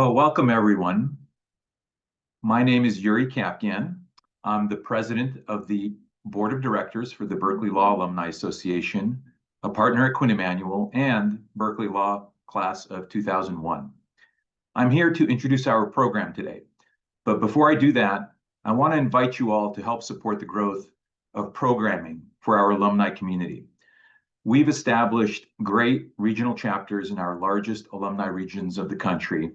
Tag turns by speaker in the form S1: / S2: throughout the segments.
S1: Well, welcome everyone. My name is Yury Kapgan. I'm the president of the board of directors for the Berkeley Law Alumni Association, a partner at Quinn Emanuel, and Berkeley Law class of 2001. I'm here to introduce our program today. But before I do that, I want to invite you all to help support the growth of programming for our alumni community. We've established great regional chapters in our largest alumni regions of the country,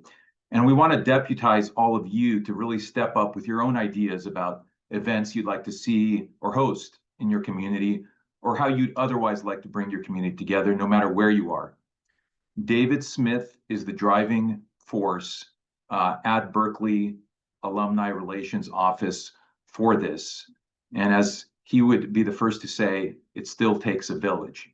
S1: and we want to deputize all of you to really step up with your own ideas about events you'd like to see or host in your community, or how you'd otherwise like to bring your community together, no matter where you are. David Smith is the driving force at Berkeley Alumni Relations Office for this. And as he would be the first to say, it still takes a village.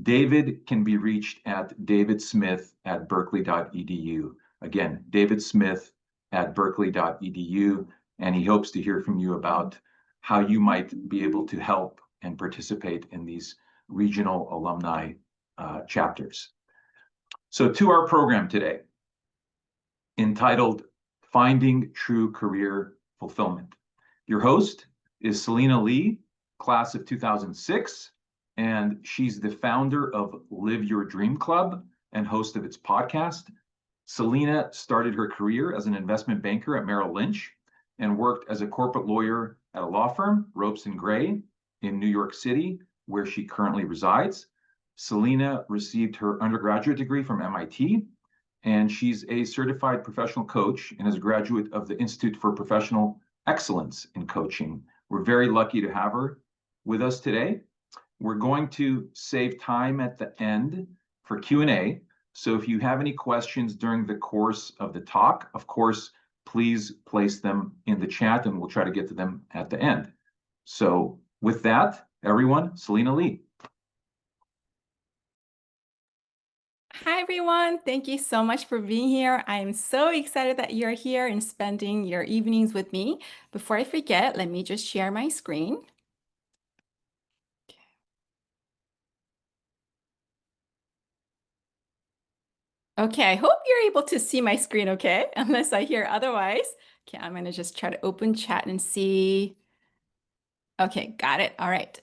S1: David can be reached at davidsmith@berkeley.edu. Again, davidsmith@berkeley.edu, and he hopes to hear from you about how you might be able to help and participate in these regional alumni chapters. So to our program today, entitled Finding True Career Fulfillment. Your host is Celina Lee, class of 2006, and she's the founder of Live Your Dream Club and host of its podcast. Celina started her career as an investment banker at Merrill Lynch and worked as a corporate lawyer at a law firm, Ropes and Gray, in New York City, where she currently resides. Celina received her undergraduate degree from MIT, and she's a certified professional coach and is a graduate of the Institute for Professional Excellence in Coaching. We're very lucky to have her with us today. We're going to save time at the end for Q&A. So if you have any questions during the course of the talk, of course, please place them in the chat and we'll try to get to them at the end. So with that, everyone, Celina Lee.
S2: Hi, everyone. Thank you so much for being here. I'm so excited that you're here and spending your evenings with me. Before I forget, let me just share my screen. Okay, I hope you're able to see my screen okay, unless I hear otherwise. Okay, I'm gonna just try to open chat and see. Okay, got it. All right.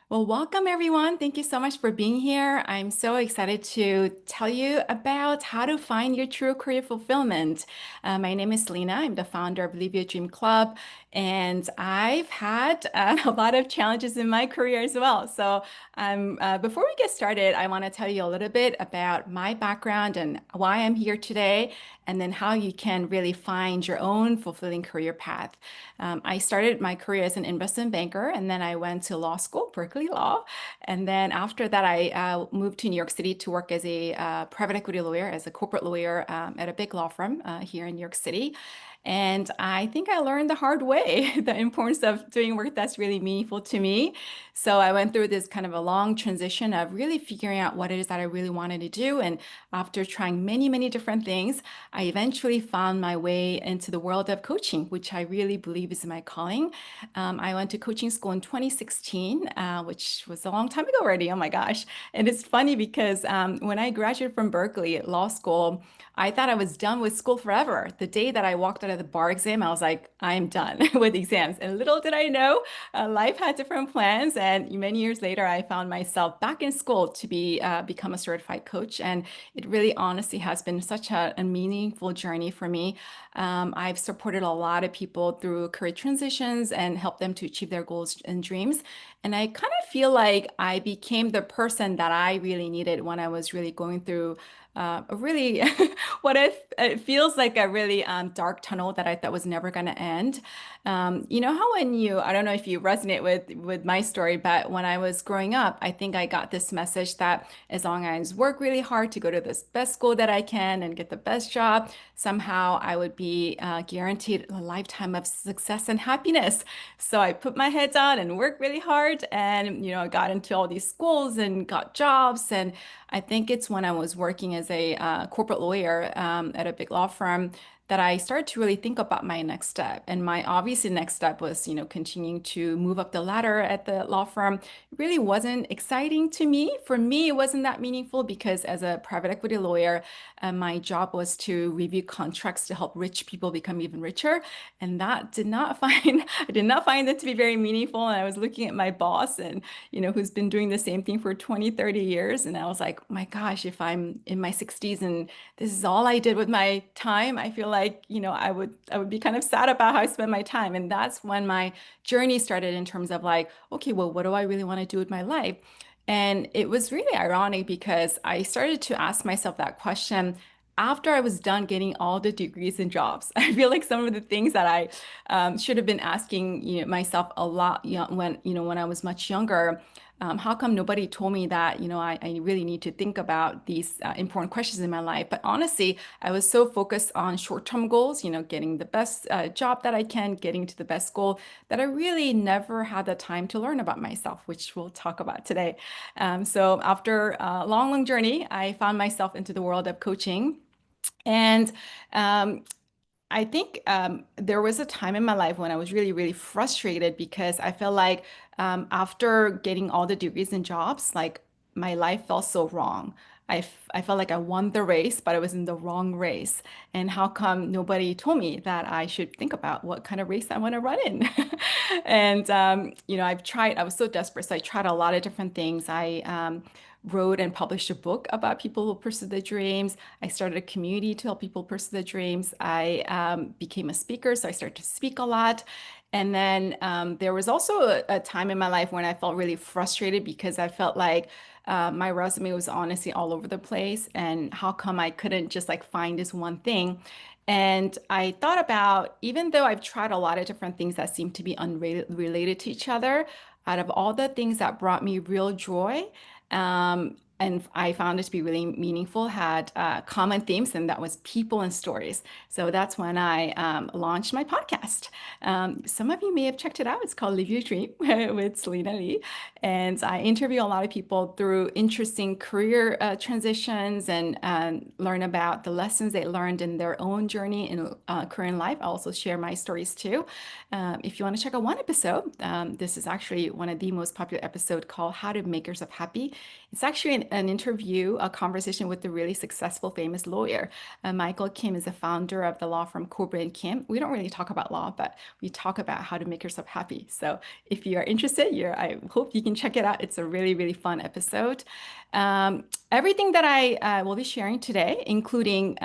S2: Well, welcome everyone. Thank you so much for being here. I'm so excited to tell you about how to find your true career fulfillment. My name is Celina. I'm the founder of Live Your Dream Club, and I've had a lot of challenges in my career as well. So before we get started, I want to tell you a little bit about my background and why I'm here today, and then how you can really find your own fulfilling career path. I started my career as an investment banker, and then I went to law school, Berkeley Law. And then after that, I moved to New York City to work as a private equity lawyer, as a corporate lawyer at a big law firm here in New York City. And I think I learned the hard way the importance of doing work that's really meaningful to me. So I went through this kind of a long transition of really figuring out what it is that I really wanted to do. And after trying many, many different things, I eventually found my way into the world of coaching, which I really believe is my calling. I went to coaching school in 2016, which was a long time ago already. Oh my gosh. And it's funny because when I graduated from Berkeley Law School, I thought I was done with school forever. The day that I walked out of the bar exam, I was like, I'm done with exams. And little did I know, life had different plans. And many years later, I found myself back in school to become a certified coach. And it really honestly has been such a meaningful journey for me. I've supported a lot of people through career transitions and helped them to achieve their goals and dreams. And I kind of feel like I became the person that I really needed when I was really going through a really what if it feels like a really dark tunnel that I thought was never going to end. You know how when I don't know if you resonate with my story, but when I was growing up, I think I got this message that as long as I work really hard to go to this best school that I can and get the best job, somehow I would be guaranteed a lifetime of success and happiness. So I put my head down and worked really hard, and I got into all these schools and got jobs. And I think it's when I was working as a corporate lawyer at a big law firm that I started to really think about my next step. And my obviously next step was, continuing to move up the ladder at the law firm. It really wasn't exciting to me. For me, it wasn't that meaningful because as a private equity lawyer, my job was to review contracts to help rich people become even richer. And that did not find, I did not find it to be very meaningful. And I was looking at my boss and, who's been doing the same thing for 20, 30 years. And I was like, my gosh, if I'm in my 60s and this is all I did with my time, I feel like, I would be kind of sad about how I spend my time. And that's when my journey started in terms of like, okay, well, what do I really want to do with my life? And it was really ironic because I started to ask myself that question after I was done getting all the degrees and jobs. I feel like some of the things that I should have been asking myself a lot when I was much younger. How come nobody told me that, I really need to think about these important questions in my life? But honestly, I was so focused on short-term goals, getting the best job that I can, getting to the best goal, that I really never had the time to learn about myself, which we'll talk about today. So after a long, long journey, I found myself into the world of coaching. And um, I think there was a time in my life when I was really, really frustrated because I felt like after getting all the degrees and jobs, like my life felt so wrong. I felt like I won the race, but I was in the wrong race. And how come nobody told me that I should think about what kind of race I want to run in? And, I was so desperate. So I tried a lot of different things. I wrote and published a book about people who pursue their dreams. I started a community to help people pursue their dreams. I became a speaker, so I started to speak a lot. And then there was also a time in my life when I felt really frustrated because I felt like my resume was honestly all over the place. And how come I couldn't just like find this one thing? And I thought about, even though I've tried a lot of different things that seem to be unrelated to each other, out of all the things that brought me real joy, and I found it to be really meaningful, had common themes, and that was people and stories. So that's when I launched my podcast. Some of you may have checked it out. It's called Live Your Dream with Celina Lee. And I interview a lot of people through interesting career transitions and learn about the lessons they learned in their own journey in career and life. I also share my stories too. If you want to check out one episode, this is actually one of the most popular episodes called How to Make Yourself Happy. It's actually an interview, a conversation with a really successful, famous lawyer. Michael Kim is the founder of the law firm Cobra and Kim. We don't really talk about law, but we talk about how to make yourself happy. So if you are interested, I hope you can check it out. It's a really, really fun episode. Everything that I will be sharing today, including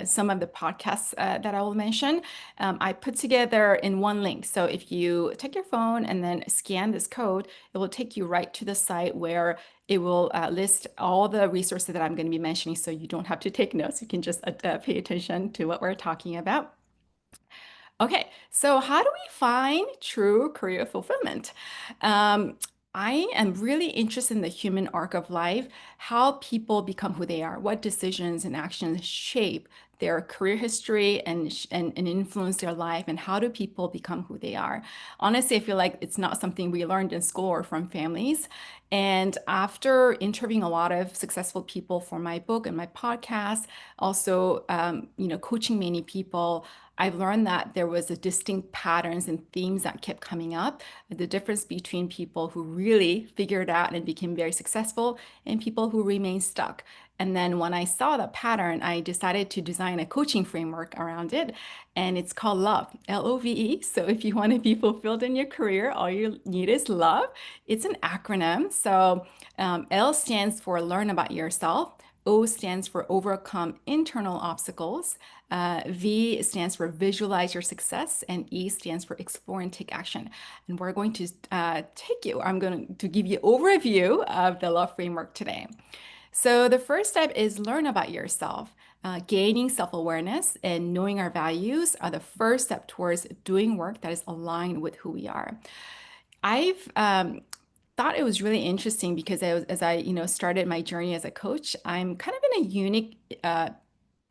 S2: some of the podcasts that I will mention, I put together in one link. So if you take your phone and then scan this code, it will take you right to the site where it will list all the resources that I'm going to be mentioning, so you don't have to take notes. You can just pay attention to what we're talking about. Okay, so how do we find true career fulfillment? Um, I am really interested in the human arc of life, how people become who they are, what decisions and actions shape their career history and influence their life, and how do people become who they are. Honestly, I feel like it's not something we learned in school or from families. And after interviewing a lot of successful people for my book and my podcast, also, coaching many people, I've learned that there was a distinct patterns and themes that kept coming up. The difference between people who really figured out and became very successful and people who remain stuck. And then when I saw the pattern, I decided to design a coaching framework around it. And it's called LOVE, Love. So if you want to be fulfilled in your career, all you need is love. It's an acronym. So L stands for learn about yourself. O stands for overcome internal obstacles. V stands for visualize your success, and E stands for explore and take action. And we're going to I'm going to give you an overview of the love framework today. So the first step is learn about yourself. Gaining self-awareness and knowing our values are the first step towards doing work that is aligned with who we are. I've thought it was really interesting because as I started my journey as a coach, I'm kind of in a unique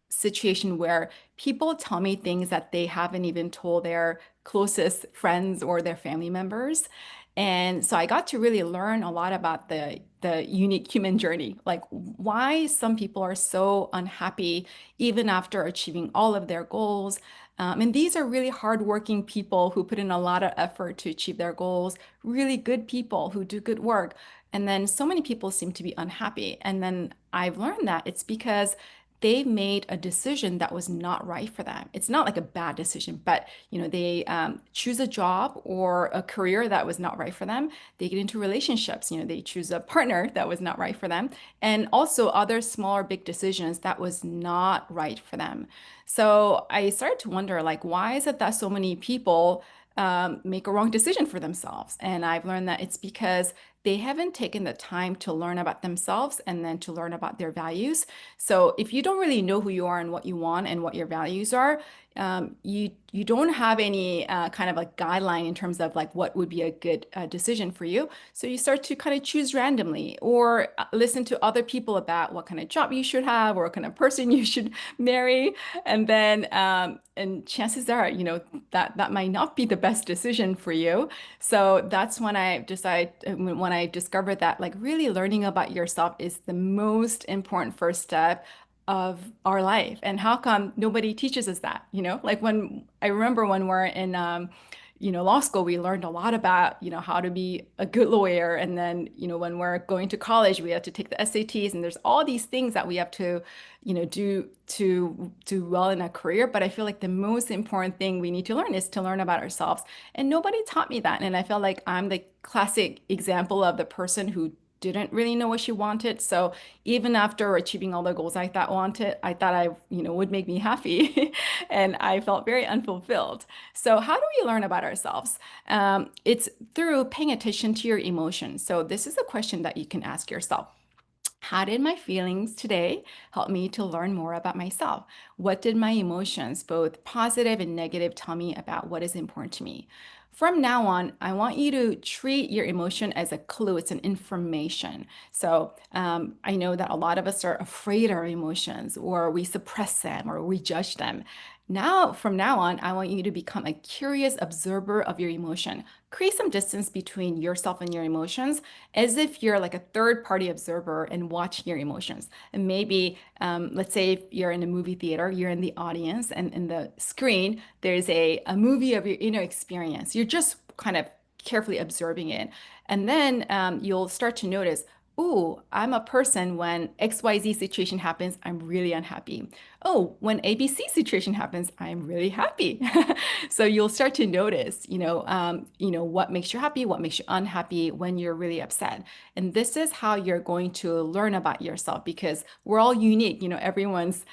S2: situation where people tell me things that they haven't even told their closest friends or their family members. And so I got to really learn a lot about the unique human journey, like why some people are so unhappy even after achieving all of their goals. And these are really hardworking people who put in a lot of effort to achieve their goals, really good people who do good work. And then so many people seem to be unhappy. And then I've learned that it's because they made a decision that was not right for them. It's not like a bad decision, but they choose a job or a career that was not right for them. They get into relationships. They choose a partner that was not right for them, and also other small or big decisions that was not right for them. So I started to wonder, like, why is it that so many people make a wrong decision for themselves? And I've learned that it's because they haven't taken the time to learn about themselves and then to learn about their values. So if you don't really know who you are and what you want and what your values are, you don't have any kind of a guideline in terms of like what would be a good decision for you. So you start to kind of choose randomly or listen to other people about what kind of job you should have or what kind of person you should marry, and then and chances are, that might not be the best decision for you. So that's when I decided, when I discovered that like really learning about yourself is the most important first step of our life. And how come nobody teaches us that? Like when I remember when we're in law school, we learned a lot about, how to be a good lawyer. And then, when we're going to college, we have to take the SATs, and there's all these things that we have to, do to do well in a career. But I feel like the most important thing we need to learn is to learn about ourselves. And nobody taught me that. And I felt like I'm the classic example of the person who didn't really know what she wanted. So even after achieving all the goals I thought I, would make me happy. And I felt very unfulfilled. So how do we learn about ourselves? It's through paying attention to your emotions. So this is a question that you can ask yourself. How did my feelings today help me to learn more about myself? What did my emotions, both positive and negative, tell me about what is important to me? From now on, I want you to treat your emotion as a clue. It's an information. So I know that a lot of us are afraid of our emotions, or we suppress them, or we judge them. From now on, I want you to become a curious observer of your emotion. Create some distance between yourself and your emotions, as if you're like a third party observer and watching your emotions. And maybe, let's say if you're in a movie theater, you're in the audience, and in the screen, there's a movie of your inner experience. You're just kind of carefully observing it. And then you'll start to notice, oh, I'm a person when XYZ situation happens, I'm really unhappy. Oh, when ABC situation happens, I'm really happy. So you'll start to notice, what makes you happy, what makes you unhappy when you're really upset. And this is how you're going to learn about yourself, because we're all unique, everyone's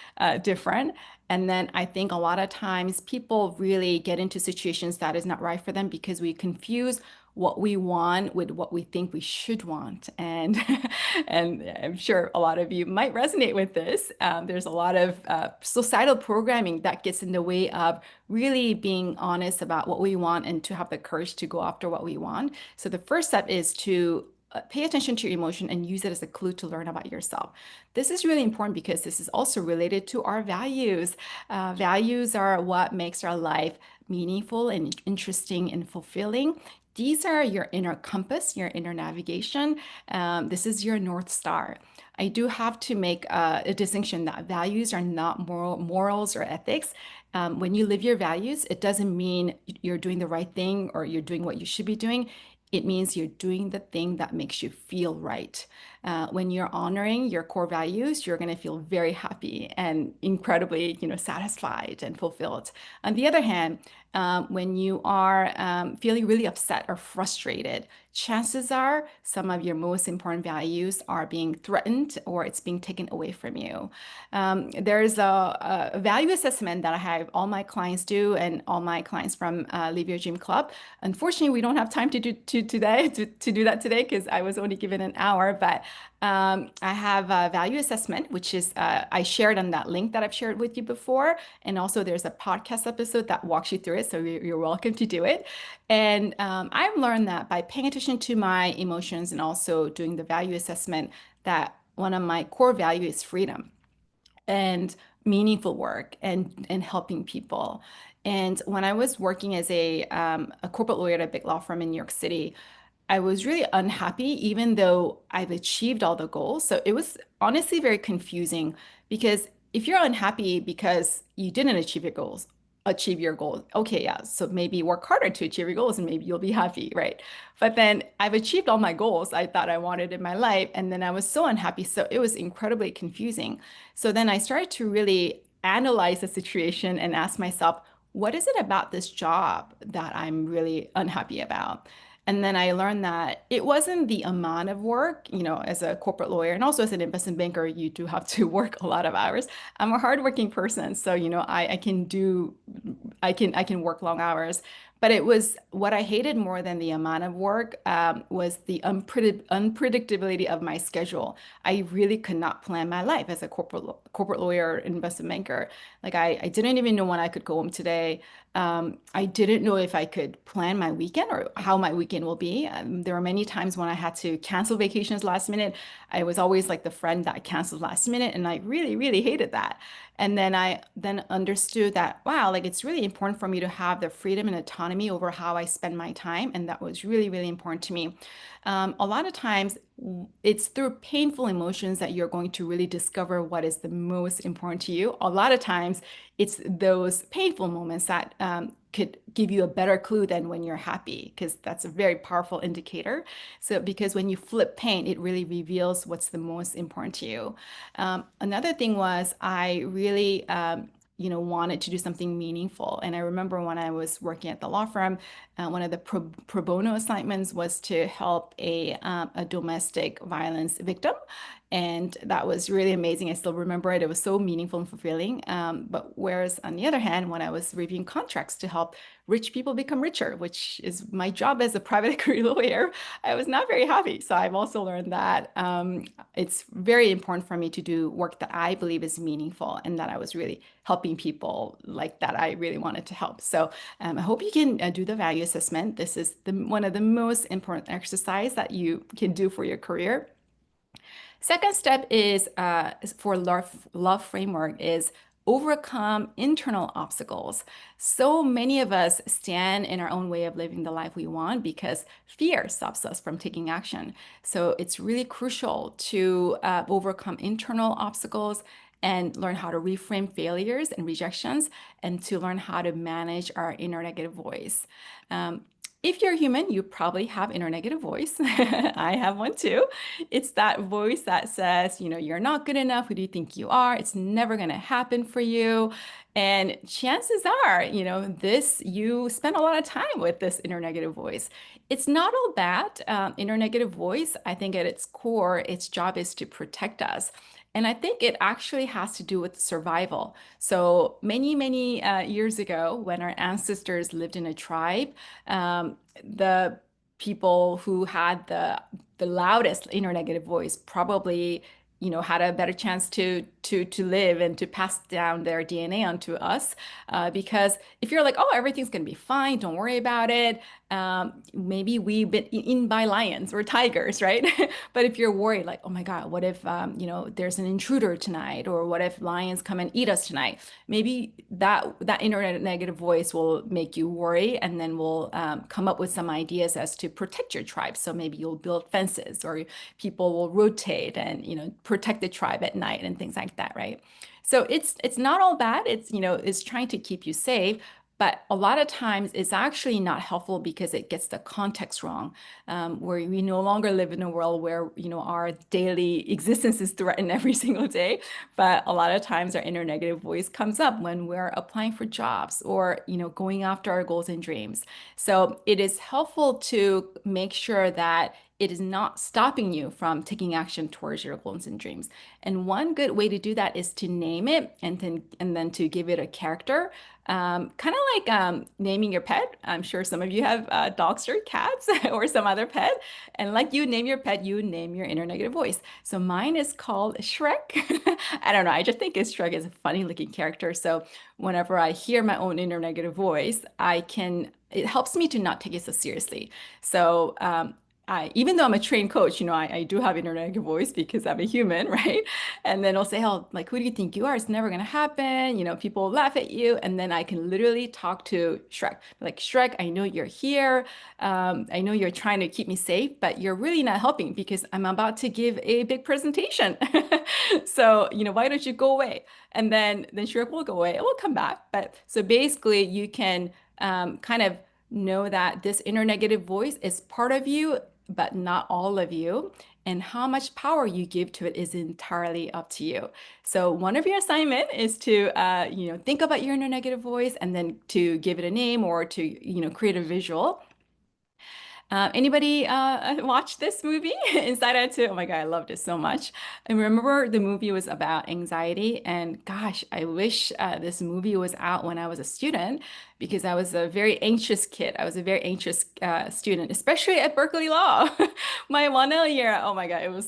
S2: different. And then I think a lot of times people really get into situations that is not right for them because we confuse what we want with what we think we should want. And and I'm sure a lot of you might resonate with this. There's a lot of societal programming that gets in the way of really being honest about what we want and to have the courage to go after what we want. So the first step is to pay attention to your emotion and use it as a clue to learn about yourself. This is really important because this is also related to our values. Values are what makes our life meaningful and interesting and fulfilling. These are your inner compass, your inner navigation. This is your North Star. I do have to make a distinction that values are not morals or ethics. When you live your values, it doesn't mean you're doing the right thing or you're doing what you should be doing. It means you're doing the thing that makes you feel right. When you're honoring your core values, you're going to feel very happy and incredibly, satisfied and fulfilled. On the other hand, when you are feeling really upset or frustrated, chances are some of your most important values are being threatened or it's being taken away from you. There's a value assessment that I have all my clients do, and all my clients from Live Your Dream Club. Unfortunately, we don't have time to do that today because I was only given an hour. But I have a value assessment, which is I shared on that link that I've shared with you before, and also there's a podcast episode that walks you through it. So you're welcome to do it. And I've learned that by paying attention to my emotions and also doing the value assessment, that one of my core values is freedom and meaningful work and helping people. And when I was working as a corporate lawyer at a big law firm in New York City, I was really unhappy, even though I've achieved all the goals. So it was honestly very confusing because if you're unhappy because you didn't achieve your goals, okay, yeah, so maybe work harder to achieve your goals and maybe you'll be happy, right? But then I've achieved all my goals I thought I wanted in my life, and then I was so unhappy. So it was incredibly confusing. So then I started to really analyze the situation and ask myself, what is it about this job that I'm really unhappy about? And then I learned that it wasn't the amount of work, as a corporate lawyer and also as an investment banker, you do have to work a lot of hours. I'm a hardworking person, so I can I can work long hours. But it was what I hated more than the amount of work was the unpredictability of my schedule. I really could not plan my life as a corporate lawyer, investment banker. Like I didn't even know when I could go home today. I didn't know if I could plan my weekend or how my weekend will be. There were many times when I had to cancel vacations last minute. I was always like the friend that canceled last minute, and I really, really hated that. And then I then understood that, wow, like it's really important for me to have the freedom and autonomy over how I spend my time. And that was really, really important to me. A lot of times, it's through painful emotions that you're going to really discover what is the most important to you. A lot of times, it's those painful moments that could give you a better clue than when you're happy, because that's a very powerful indicator. So, because when you flip pain, it really reveals what's the most important to you. Another thing was I really, wanted to do something meaningful. And I remember when I was working at the law firm, one of the pro bono assignments was to help a domestic violence victim. And that was really amazing. I still remember it. It was so meaningful and fulfilling. But whereas on the other hand, when I was reviewing contracts to help rich people become richer, which is my job as a private equity lawyer, I was not very happy. So I've also learned that it's very important for me to do work that I believe is meaningful and that I was really helping people like that I really wanted to help. So I hope you can do the value assessment. This is one of the most important exercise that you can do for your career. Second step is for love framework is overcome internal obstacles. So many of us stand in our own way of living the life we want because fear stops us from taking action. So it's really crucial to overcome internal obstacles and learn how to reframe failures and rejections and to learn how to manage our inner negative voice. Um, if you're human, you probably have inner negative voice. I have one too. It's that voice that says, you're not good enough. Who do you think you are? It's never going to happen for you. And chances are, you spend a lot of time with this inner negative voice. It's not all bad. Inner negative voice, I think at its core, its job is to protect us. And I think it actually has to do with survival. So many, many years ago, when our ancestors lived in a tribe, the people who had the loudest inner negative voice probably had a better chance to live and to pass down their DNA onto us because if you're like, oh, everything's gonna be fine, don't worry about it, maybe we've been eaten by lions or tigers, right? But if you're worried, like, oh my God, what if there's an intruder tonight, or what if lions come and eat us tonight? Maybe that inner negative voice will make you worry, and then will come up with some ideas as to protect your tribe. So maybe you'll build fences, or people will rotate and protect the tribe at night and things like that, right? So it's not all bad. It's trying to keep you safe. But a lot of times it's actually not helpful because it gets the context wrong, where we no longer live in a world where, our daily existence is threatened every single day. But a lot of times our inner negative voice comes up when we're applying for jobs or, going after our goals and dreams. So it is helpful to make sure that it is not stopping you from taking action towards your goals and dreams. And one good way to do that is to name it and then to give it a character. Kind of like naming your pet. I'm sure some of you have dogs or cats or some other pet. And like you name your pet, you name your inner negative voice. So mine is called Shrek. I don't know. I just think Shrek is a funny looking character. So whenever I hear my own inner negative voice, it helps me to not take it so seriously. So even though I'm a trained coach, I do have inner negative voice because I'm a human, right? And then I'll say, oh, like, who do you think you are? It's never going to happen. People laugh at you. And then I can literally talk to Shrek. Like, Shrek, I know you're here. I know you're trying to keep me safe, but you're really not helping because I'm about to give a big presentation. So, why don't you go away? And then Shrek will go away. It will come back. But so basically, you can kind of know that this inner negative voice is part of you, but not all of you. And how much power you give to it is entirely up to you. So one of your assignment is to, think about your inner negative voice and then to give it a name or to, create a visual. Anybody watch this movie, Inside Out 2? Oh my God, I loved it so much. I remember the movie was about anxiety, and gosh, I wish this movie was out when I was a student because I was a very anxious kid. I was a very anxious student, especially at Berkeley Law. My 1L year, oh my God,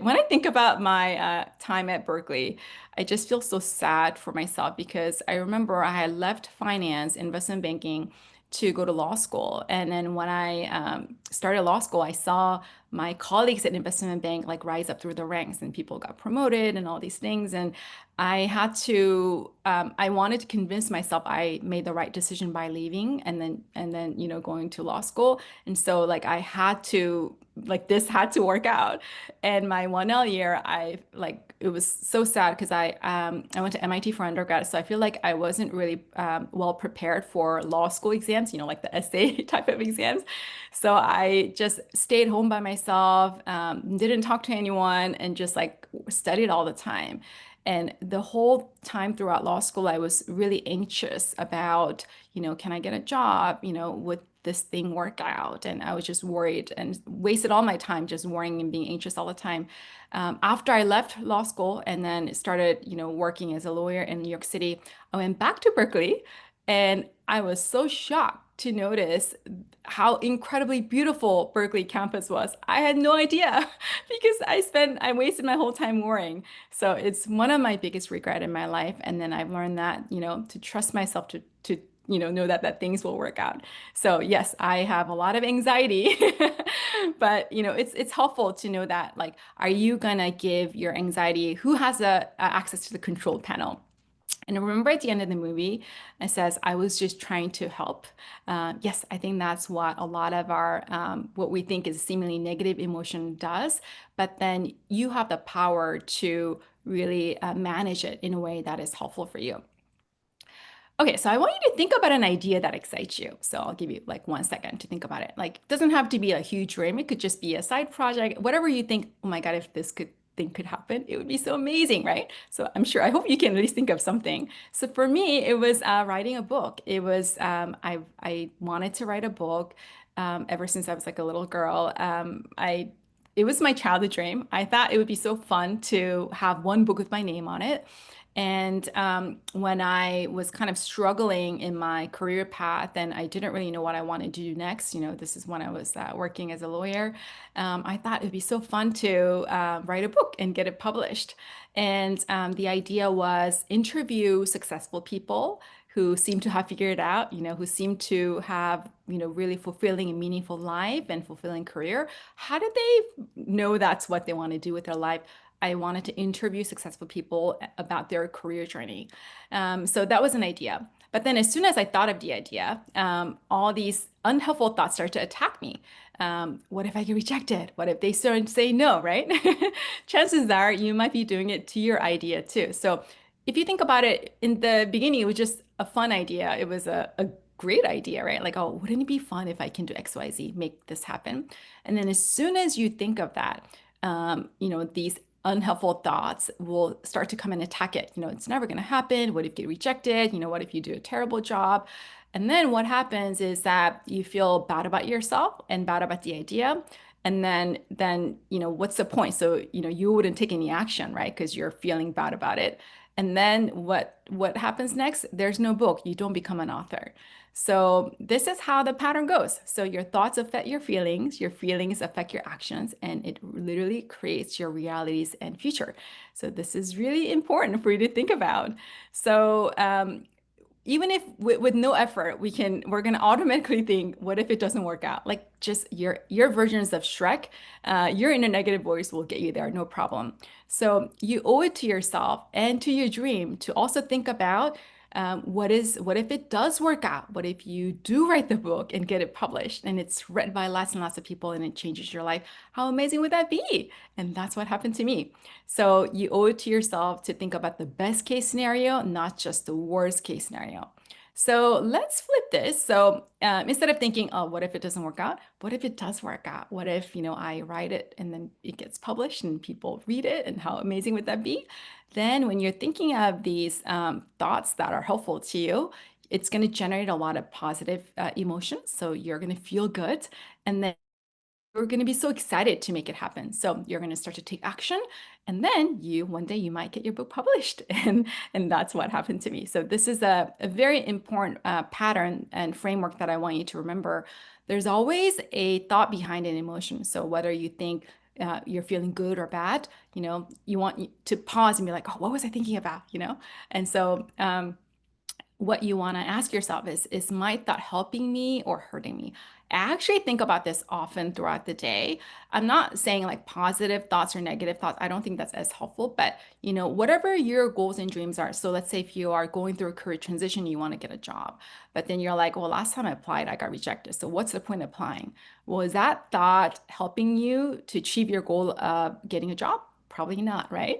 S2: when I think about my time at Berkeley, I just feel so sad for myself because I remember I had left finance, investment banking to go to law school. And then when I started law school, I saw my colleagues at investment bank like rise up through the ranks and people got promoted and all these things. And I wanted to convince myself I made the right decision by leaving and then, going to law school. And so like I had to, like this had to work out. And my 1L year, it was so sad because I went to MIT for undergrad, so I feel like I wasn't really well prepared for law school exams, like the essay type of exams. So I just stayed home by myself, didn't talk to anyone, and just like studied all the time. And the whole time throughout law school, I was really anxious about, can I get a job? Would this thing work out? And I was just worried and wasted all my time just worrying and being anxious all the time. After I left law school and then started, working as a lawyer in New York City, I went back to Berkeley and I was so shocked to notice how incredibly beautiful Berkeley campus was. I had no idea because I wasted my whole time worrying. So it's one of my biggest regret in my life. And then I've learned that, to trust myself to know that things will work out. So yes, I have a lot of anxiety, but it's helpful to know that like, are you gonna give your anxiety, who has access to the control panel? And I remember at the end of the movie, it says, I was just trying to help. Yes, I think that's what a lot of our, what we think is seemingly negative emotion does. But then you have the power to really manage it in a way that is helpful for you. Okay, so I want you to think about an idea that excites you. So I'll give you like 1 second to think about it. Like, it doesn't have to be a huge dream. It could just be a side project, whatever you think, oh my God, if this thing could happen, it would be so amazing, right? So I hope you can at least think of something. So for me, it was writing a book. It was, I wanted to write a book ever since I was like a little girl. It was my childhood dream. I thought it would be so fun to have one book with my name on it. And when I was kind of struggling in my career path and I didn't really know what I wanted to do next, this is when I was working as a lawyer, I thought it'd be so fun to write a book and get it published. And the idea was interview successful people who seem to have figured it out, who seem to have, really fulfilling and meaningful life and fulfilling career. How did they know that's what they want to do with their life? I wanted to interview successful people about their career journey. So that was an idea. But then as soon as I thought of the idea, all these unhelpful thoughts started to attack me. What if I get rejected? What if they start to say no, right? Chances are you might be doing it to your idea too. So if you think about it, in the beginning, it was just a fun idea. It was a great idea, right? Like, oh, wouldn't it be fun if I can do X, Y, Z, make this happen? And then as soon as you think of that, these unhelpful thoughts will start to come and attack it. It's never going to happen. What if you get rejected? What if you do a terrible job? And then what happens is that you feel bad about yourself and bad about the idea. And then, what's the point? So, you wouldn't take any action, right? Because you're feeling bad about it. And then what happens next? There's no book. You don't become an author. So this is how the pattern goes. So your thoughts affect your feelings affect your actions, and it literally creates your realities and future. So this is really important for you to think about. So even if with no effort, we're gonna automatically think, what if it doesn't work out? Like just your versions of Shrek, your inner negative voice will get you there, no problem. So you owe it to yourself and to your dream to also think about what if it does work out? What if you do write the book and get it published and it's read by lots and lots of people and it changes your life? How amazing would that be? And that's what happened to me. So you owe it to yourself to think about the best case scenario, not just the worst case scenario. So let's flip this. So instead of thinking, oh, what if it doesn't work out? What if it does work out? What if, I write it and then it gets published and people read it? And how amazing would that be? Then when you're thinking of these thoughts that are helpful to you, it's going to generate a lot of positive emotions. So you're going to feel good. And then you're going to be so excited to make it happen. So you're going to start to take action, and then one day you might get your book published. And that's what happened to me. So this is a very important pattern and framework that I want you to remember. There's always a thought behind an emotion. So whether you think you're feeling good or bad, you want to pause and be like, oh, what was I thinking about? And so what you want to ask yourself is my thought helping me or hurting me? I actually think about this often throughout the day. I'm not saying like positive thoughts or negative thoughts. I don't think that's as helpful, but whatever your goals and dreams are. So let's say if you are going through a career transition, you want to get a job, but then you're like, well, last time I applied, I got rejected. So what's the point of applying? Well, is that thought helping you to achieve your goal of getting a job? Probably not, right?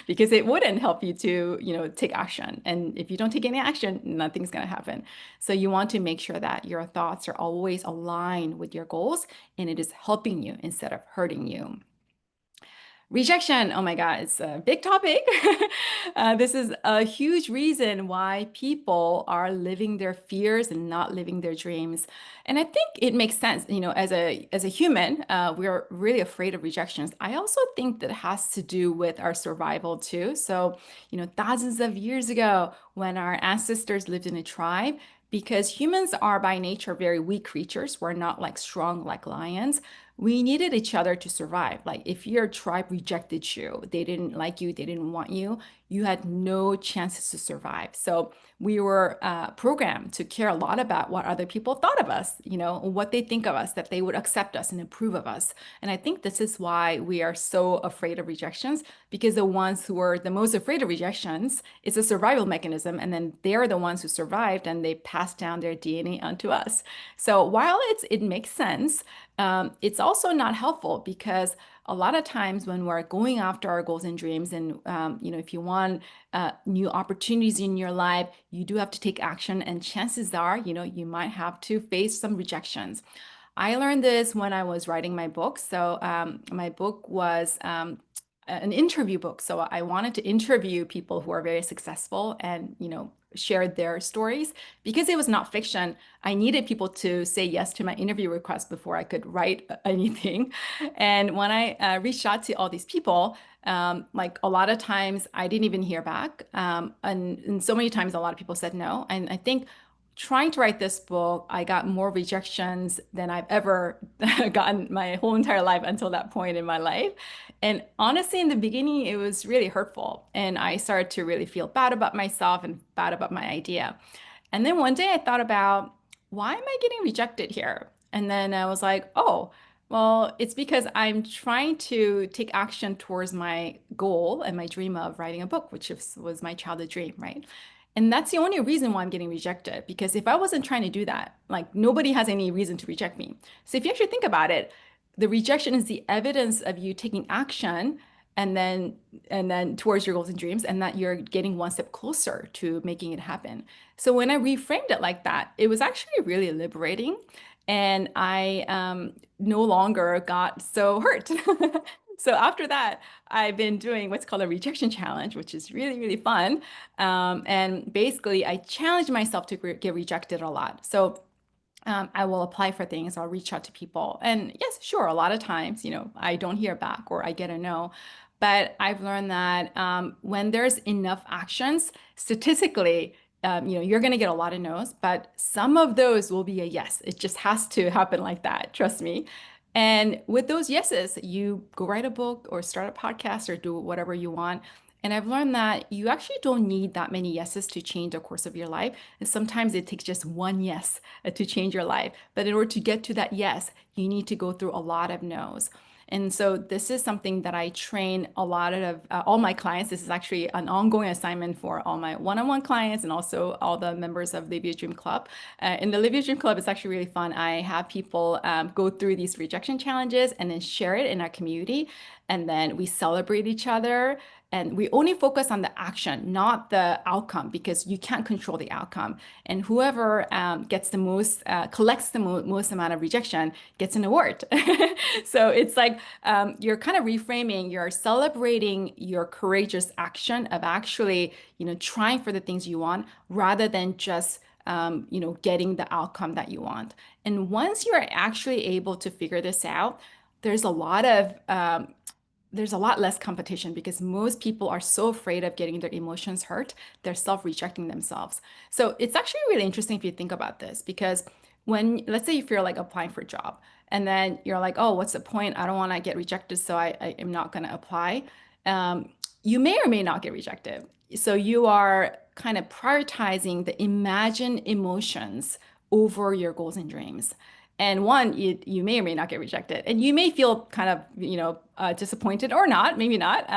S2: Because it wouldn't help you to, take action. And if you don't take any action, nothing's going to happen. So you want to make sure that your thoughts are always aligned with your goals and it is helping you instead of hurting you. Rejection, oh my God, it's a big topic. This is a huge reason why people are living their fears and not living their dreams. And I think it makes sense, as a human, we're really afraid of rejections. I also think that has to do with our survival too. So, thousands of years ago, when our ancestors lived in a tribe, because humans are by nature very weak creatures, we're not like strong like lions. We needed each other to survive. Like if your tribe rejected you, they didn't like you, they didn't want you, you had no chances to survive. So we were programmed to care a lot about what other people thought of us, what they think of us, that they would accept us and approve of us. And I think this is why we are so afraid of rejections, because the ones who are the most afraid of rejections, it's a survival mechanism. And then they're the ones who survived and they passed down their DNA onto us. So while it makes sense, it's also not helpful because a lot of times when we're going after our goals and dreams and, if you want new opportunities in your life, you do have to take action, and chances are, you might have to face some rejections. I learned this when I was writing my book. So my book was an interview book. So I wanted to interview people who are very successful and, shared their stories. Because it was not fiction, I needed people to say yes to my interview request before I could write anything. And when I reached out to all these people, like a lot of times I didn't even hear back. And so many times a lot of people said no. And I think trying to write this book, I got more rejections than I've ever gotten my whole entire life until that point in my life. And honestly, in the beginning, it was really hurtful. And I started to really feel bad about myself and bad about my idea. And then one day I thought about, why am I getting rejected here? And then I was like, oh, well, it's because I'm trying to take action towards my goal and my dream of writing a book, which was my childhood dream, right? And that's the only reason why I'm getting rejected. Because if I wasn't trying to do that, like nobody has any reason to reject me. So if you actually think about it, the rejection is the evidence of you taking action and then towards your goals and dreams, and that you're getting one step closer to making it happen. So when I reframed it like that, it was actually really liberating. And I no longer got so hurt. So after that, I've been doing what's called a rejection challenge, which is really, really fun. And basically, I challenge myself to get rejected a lot. So I will apply for things, I'll reach out to people. And yes, sure, a lot of times, I don't hear back or I get a no. But I've learned that when there's enough actions, statistically, you're going to get a lot of no's, but some of those will be a yes. It just has to happen like that. Trust me. And with those yeses, you go write a book or start a podcast or do whatever you want. And I've learned that you actually don't need that many yeses to change the course of your life. And sometimes it takes just one yes to change your life. But in order to get to that yes, you need to go through a lot of no's. And so this is something that I train a lot of all my clients. This is actually an ongoing assignment for all my one-on-one clients and also all the members of Live Your Dream Club. In the Live Your Dream Club, it's actually really fun. I have people go through these rejection challenges and then share it in our community. And then we celebrate each other. And we only focus on the action, not the outcome, because you can't control the outcome. And whoever gets the most, collects the most amount of rejection gets an award. So it's like you're kind of reframing, you're celebrating your courageous action of actually, trying for the things you want rather than just getting the outcome that you want. And once you're actually able to figure this out, there's a lot of there's a lot less competition because most people are so afraid of getting their emotions hurt, they're self-rejecting themselves. So it's actually really interesting if you think about this because when, let's say if you're like applying for a job and then you're like, oh, what's the point? I don't want to get rejected, so I am not going to apply. You may or may not get rejected. So you are kind of prioritizing the imagined emotions over your goals and dreams. And one, you may or may not get rejected, and you may feel kind of, disappointed or not, maybe not.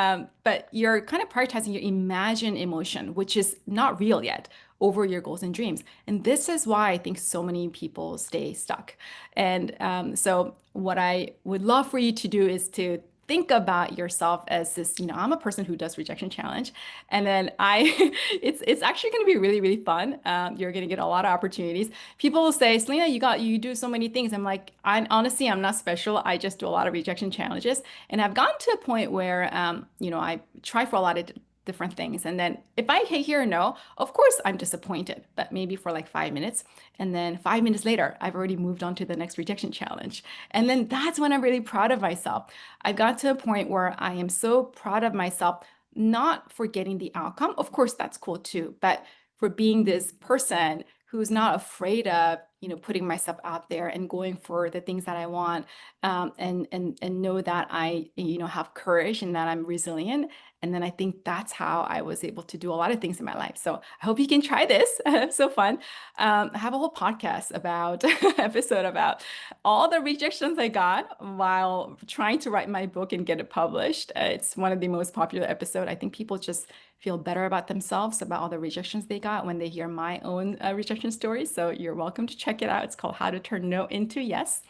S2: But you're kind of prioritizing your imagined emotion, which is not real yet, over your goals and dreams. And this is why I think so many people stay stuck. And so, what I would love for you to do is to think about yourself as this, I'm a person who does rejection challenge. And then it's actually going to be really, really fun. You're going to get a lot of opportunities. People will say, Celina, you do so many things. I'm like, honestly, I'm not special. I just do a lot of rejection challenges. And I've gotten to a point where, I try for a lot of different things. And then if I hear a no, of course I'm disappointed, but maybe for like 5 minutes. And then 5 minutes later, I've already moved on to the next rejection challenge. And then that's when I'm really proud of myself. I've got to a point where I am so proud of myself, not for getting the outcome. Of course, that's cool too, but for being this person who's not afraid of, putting myself out there and going for the things that I want, and know that I, have courage and that I'm resilient. And then I think that's how I was able to do a lot of things in my life. So I hope you can try this. So fun. I have a whole podcast about episode about all the rejections I got while trying to write my book and get it published. It's one of the most popular episodes. I think people just feel better about themselves, about all the rejections they got when they hear my own rejection stories. So you're welcome to check it out. It's called How to Turn No into Yes.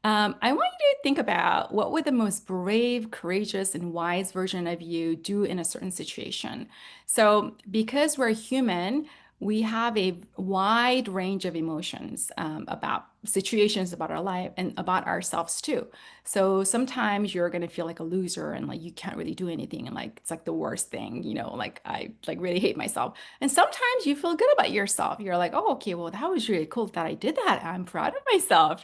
S2: I want you to think about what would the most brave, courageous, and wise version of you do in a certain situation. So because we're human, we have a wide range of emotions about situations, about our life, and about ourselves too. So sometimes you're going to feel like a loser and like you can't really do anything and like it's like the worst thing, like I like really hate myself. And sometimes you feel good about yourself. You're like, oh, okay, well, that was really cool that I did that. I'm proud of myself.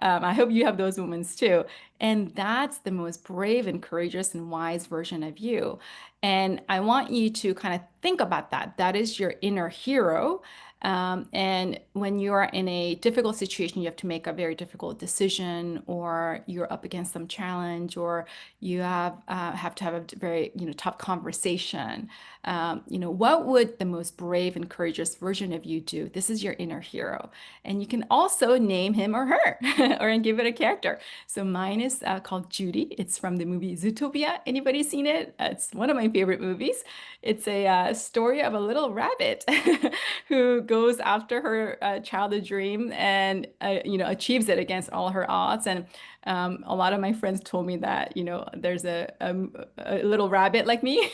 S2: I hope you have those moments too. And that's the most brave and courageous and wise version of you. And I want you to kind of think about that. That is your inner hero. And when you are in a difficult situation, you have to make a very difficult decision, or you're up against some challenge, or you have to have a very tough conversation. What would the most brave and courageous version of you do? This is your inner hero, and you can also name him or her, or give it a character. So mine is called Judy. It's from the movie Zootopia. Anybody seen it? It's one of my favorite movies. It's a story of a little rabbit who goes after her childhood dream and achieves it against all her odds. And a lot of my friends told me that there's a little rabbit like me,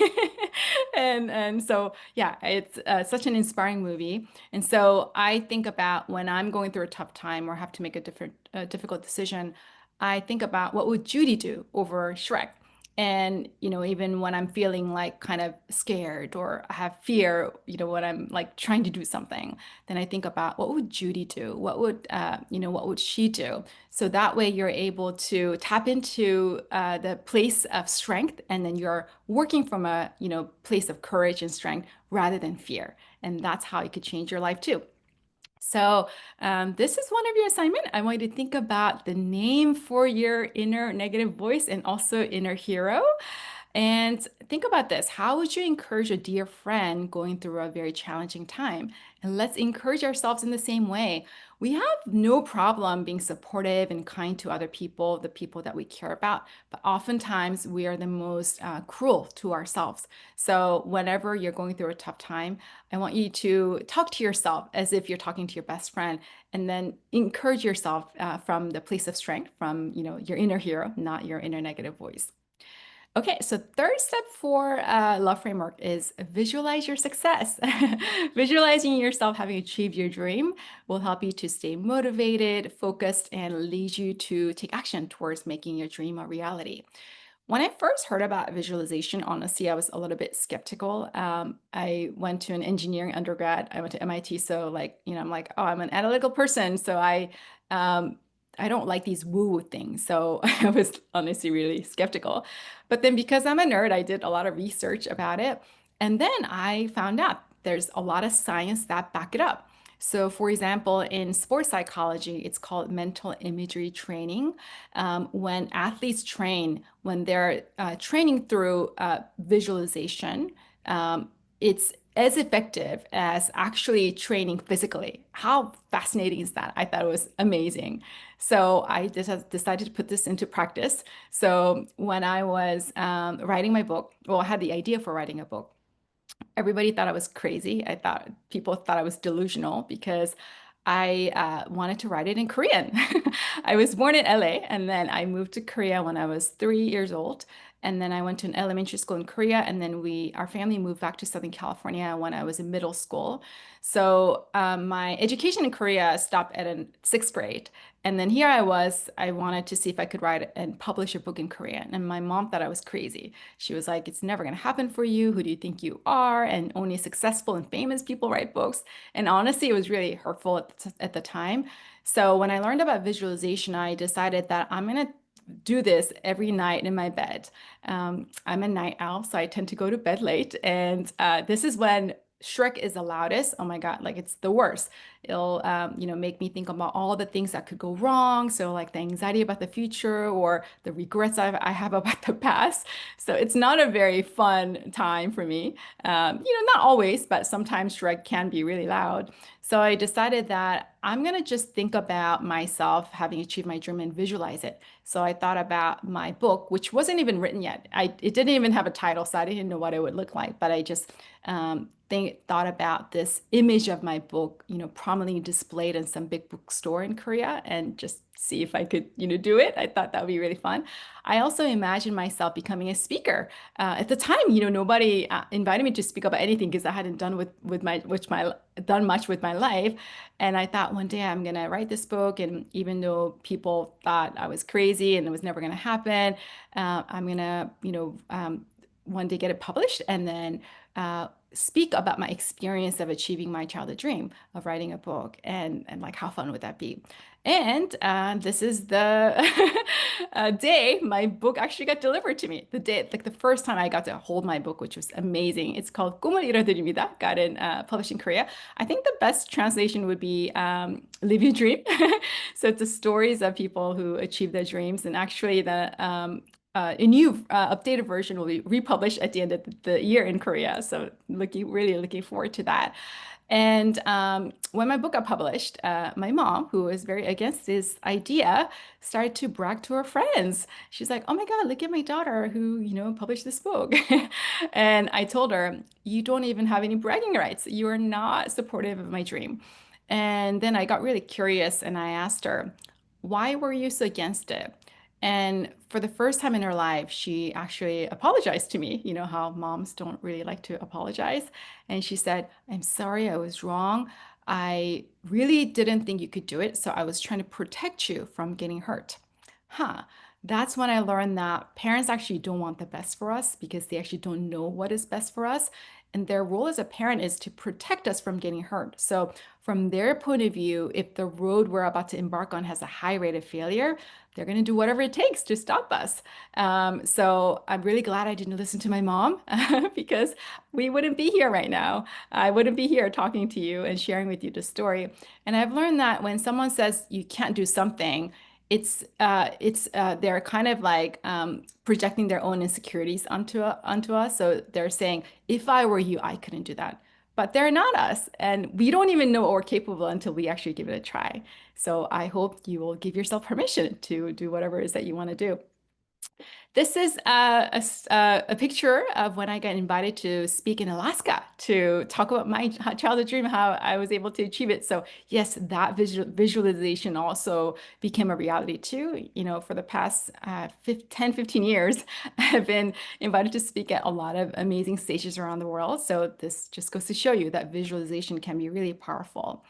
S2: and so yeah, it's such an inspiring movie. And so I think about when I'm going through a tough time or have to make a difficult decision, I think about what would Judy do over Shrek. And, even when I'm feeling like kind of scared or I have fear, when I'm like trying to do something, then I think about what would Judy do? What would she do? So that way you're able to tap into the place of strength, and then you're working from a, place of courage and strength rather than fear. And that's how you could change your life too. So this is one of your assignment. I want you to think about the name for your inner negative voice and also inner hero. And think about this. How would you encourage a dear friend going through a very challenging time? And let's encourage ourselves in the same way. We have no problem being supportive and kind to other people, the people that we care about, but oftentimes we are the most cruel to ourselves. So whenever you're going through a tough time, I want you to talk to yourself as if you're talking to your best friend, and then encourage yourself from the place of strength, from your inner hero, not your inner negative voice. Okay, so third step for love framework is visualize your success. Visualizing yourself having achieved your dream will help you to stay motivated, focused, and lead you to take action towards making your dream a reality. When I first heard about visualization, honestly, I was a little bit skeptical. I went to an engineering undergrad. I went to MIT, so I'm like, oh, I'm an analytical person, so um, I don't like these woo-woo things. So I was honestly really skeptical. But then because I'm a nerd, I did a lot of research about it, and then I found out there's a lot of science that back it up. So, for example, in sports psychology, it's called mental imagery training. When athletes train, when they're training through visualization, it's as effective as actually training physically. How fascinating is that? I thought it was amazing. So I just decided to put this into practice. So when I was writing my book, well, I had the idea for writing a book. Everybody thought I was crazy. I thought people thought I was delusional because I wanted to write it in Korean. I was born in LA and then I moved to Korea when I was 3 years old. And then I went to an elementary school in Korea. And then our family moved back to Southern California when I was in middle school. So my education in Korea stopped at a sixth grade. And then here I was, I wanted to see if I could write and publish a book in Korean. And my mom thought I was crazy. She was like, it's never going to happen for you. Who do you think you are? And only successful and famous people write books. And honestly, it was really hurtful at the time. So when I learned about visualization, I decided that I'm going to do this every night in my bed. I'm a night owl, so I tend to go to bed late. And this is when Shrek is the loudest. Oh my God, like it's the worst. It'll, make me think about all the things that could go wrong. So like the anxiety about the future or the regrets I have about the past. So it's not a very fun time for me. Not always, but sometimes Shrek can be really loud. So I decided that I'm going to just think about myself having achieved my dream and visualize it. So I thought about my book, which wasn't even written yet. It didn't even have a title, so I didn't know what it would look like. But I just thought about this image of my book, prominently displayed in some big bookstore in Korea, and just see if I could, do it. I thought that would be really fun. I also imagined myself becoming a speaker. At the time, nobody invited me to speak about anything because I hadn't done done much with my life. And I thought one day I'm gonna write this book, and even though people thought I was crazy and it was never gonna happen, I'm gonna, one day get it published and then speak about my experience of achieving my childhood dream of writing a book, and like how fun would that be? And this is the day my book actually got delivered to me. The day, like the first time I got to hold my book, which was amazing. It's called 꿈을 이뤄드립니다. Got in published in Korea. I think the best translation would be Live Your Dream. So it's the stories of people who achieve their dreams, and actually a new updated version will be republished at the end of the year in Korea. So really looking forward to that. And when my book got published, my mom, who was very against this idea, started to brag to her friends. She's like, "Oh my God, look at my daughter who, published this book." And I told her, "You don't even have any bragging rights. You are not supportive of my dream." And then I got really curious and I asked her, "Why were you so against it?" And for the first time in her life, she actually apologized to me. You know how moms don't really like to apologize. And she said, "I'm sorry, I was wrong. I really didn't think you could do it. So I was trying to protect you from getting hurt." Huh. That's when I learned that parents actually don't want the best for us because they actually don't know what is best for us. And their role as a parent is to protect us from getting hurt. So, from their point of view, if the road we're about to embark on has a high rate of failure, they're going to do whatever it takes to stop us. So I'm really glad I didn't listen to my mom because we wouldn't be here right now. I wouldn't be here talking to you and sharing with you the story. And I've learned that when someone says you can't do something, they're kind of like projecting their own insecurities onto us. So they're saying, if I were you, I couldn't do that. But they're not us, and we don't even know what we're capable until we actually give it a try. So I hope you will give yourself permission to do whatever it is that you want to do. This is a picture of when I got invited to speak in Alaska to talk about my childhood dream, how I was able to achieve it. So yes, that visualization also became a reality too. You know, for the past 10, 15 years, I've been invited to speak at a lot of amazing stages around the world. So this just goes to show you that visualization can be really powerful.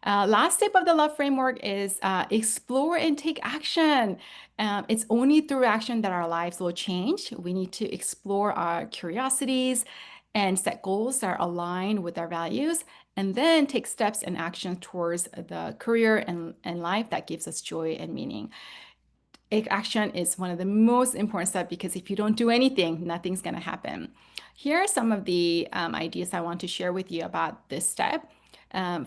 S2: Last tip of the love framework is explore and take action. It's only through action that our lives will change. We need to explore our curiosities and set goals that are aligned with our values, and then take steps and action towards the career and life that gives us joy and meaning. Action is one of the most important steps because if you don't do anything, nothing's going to happen. Here are some of the ideas I want to share with you about this step.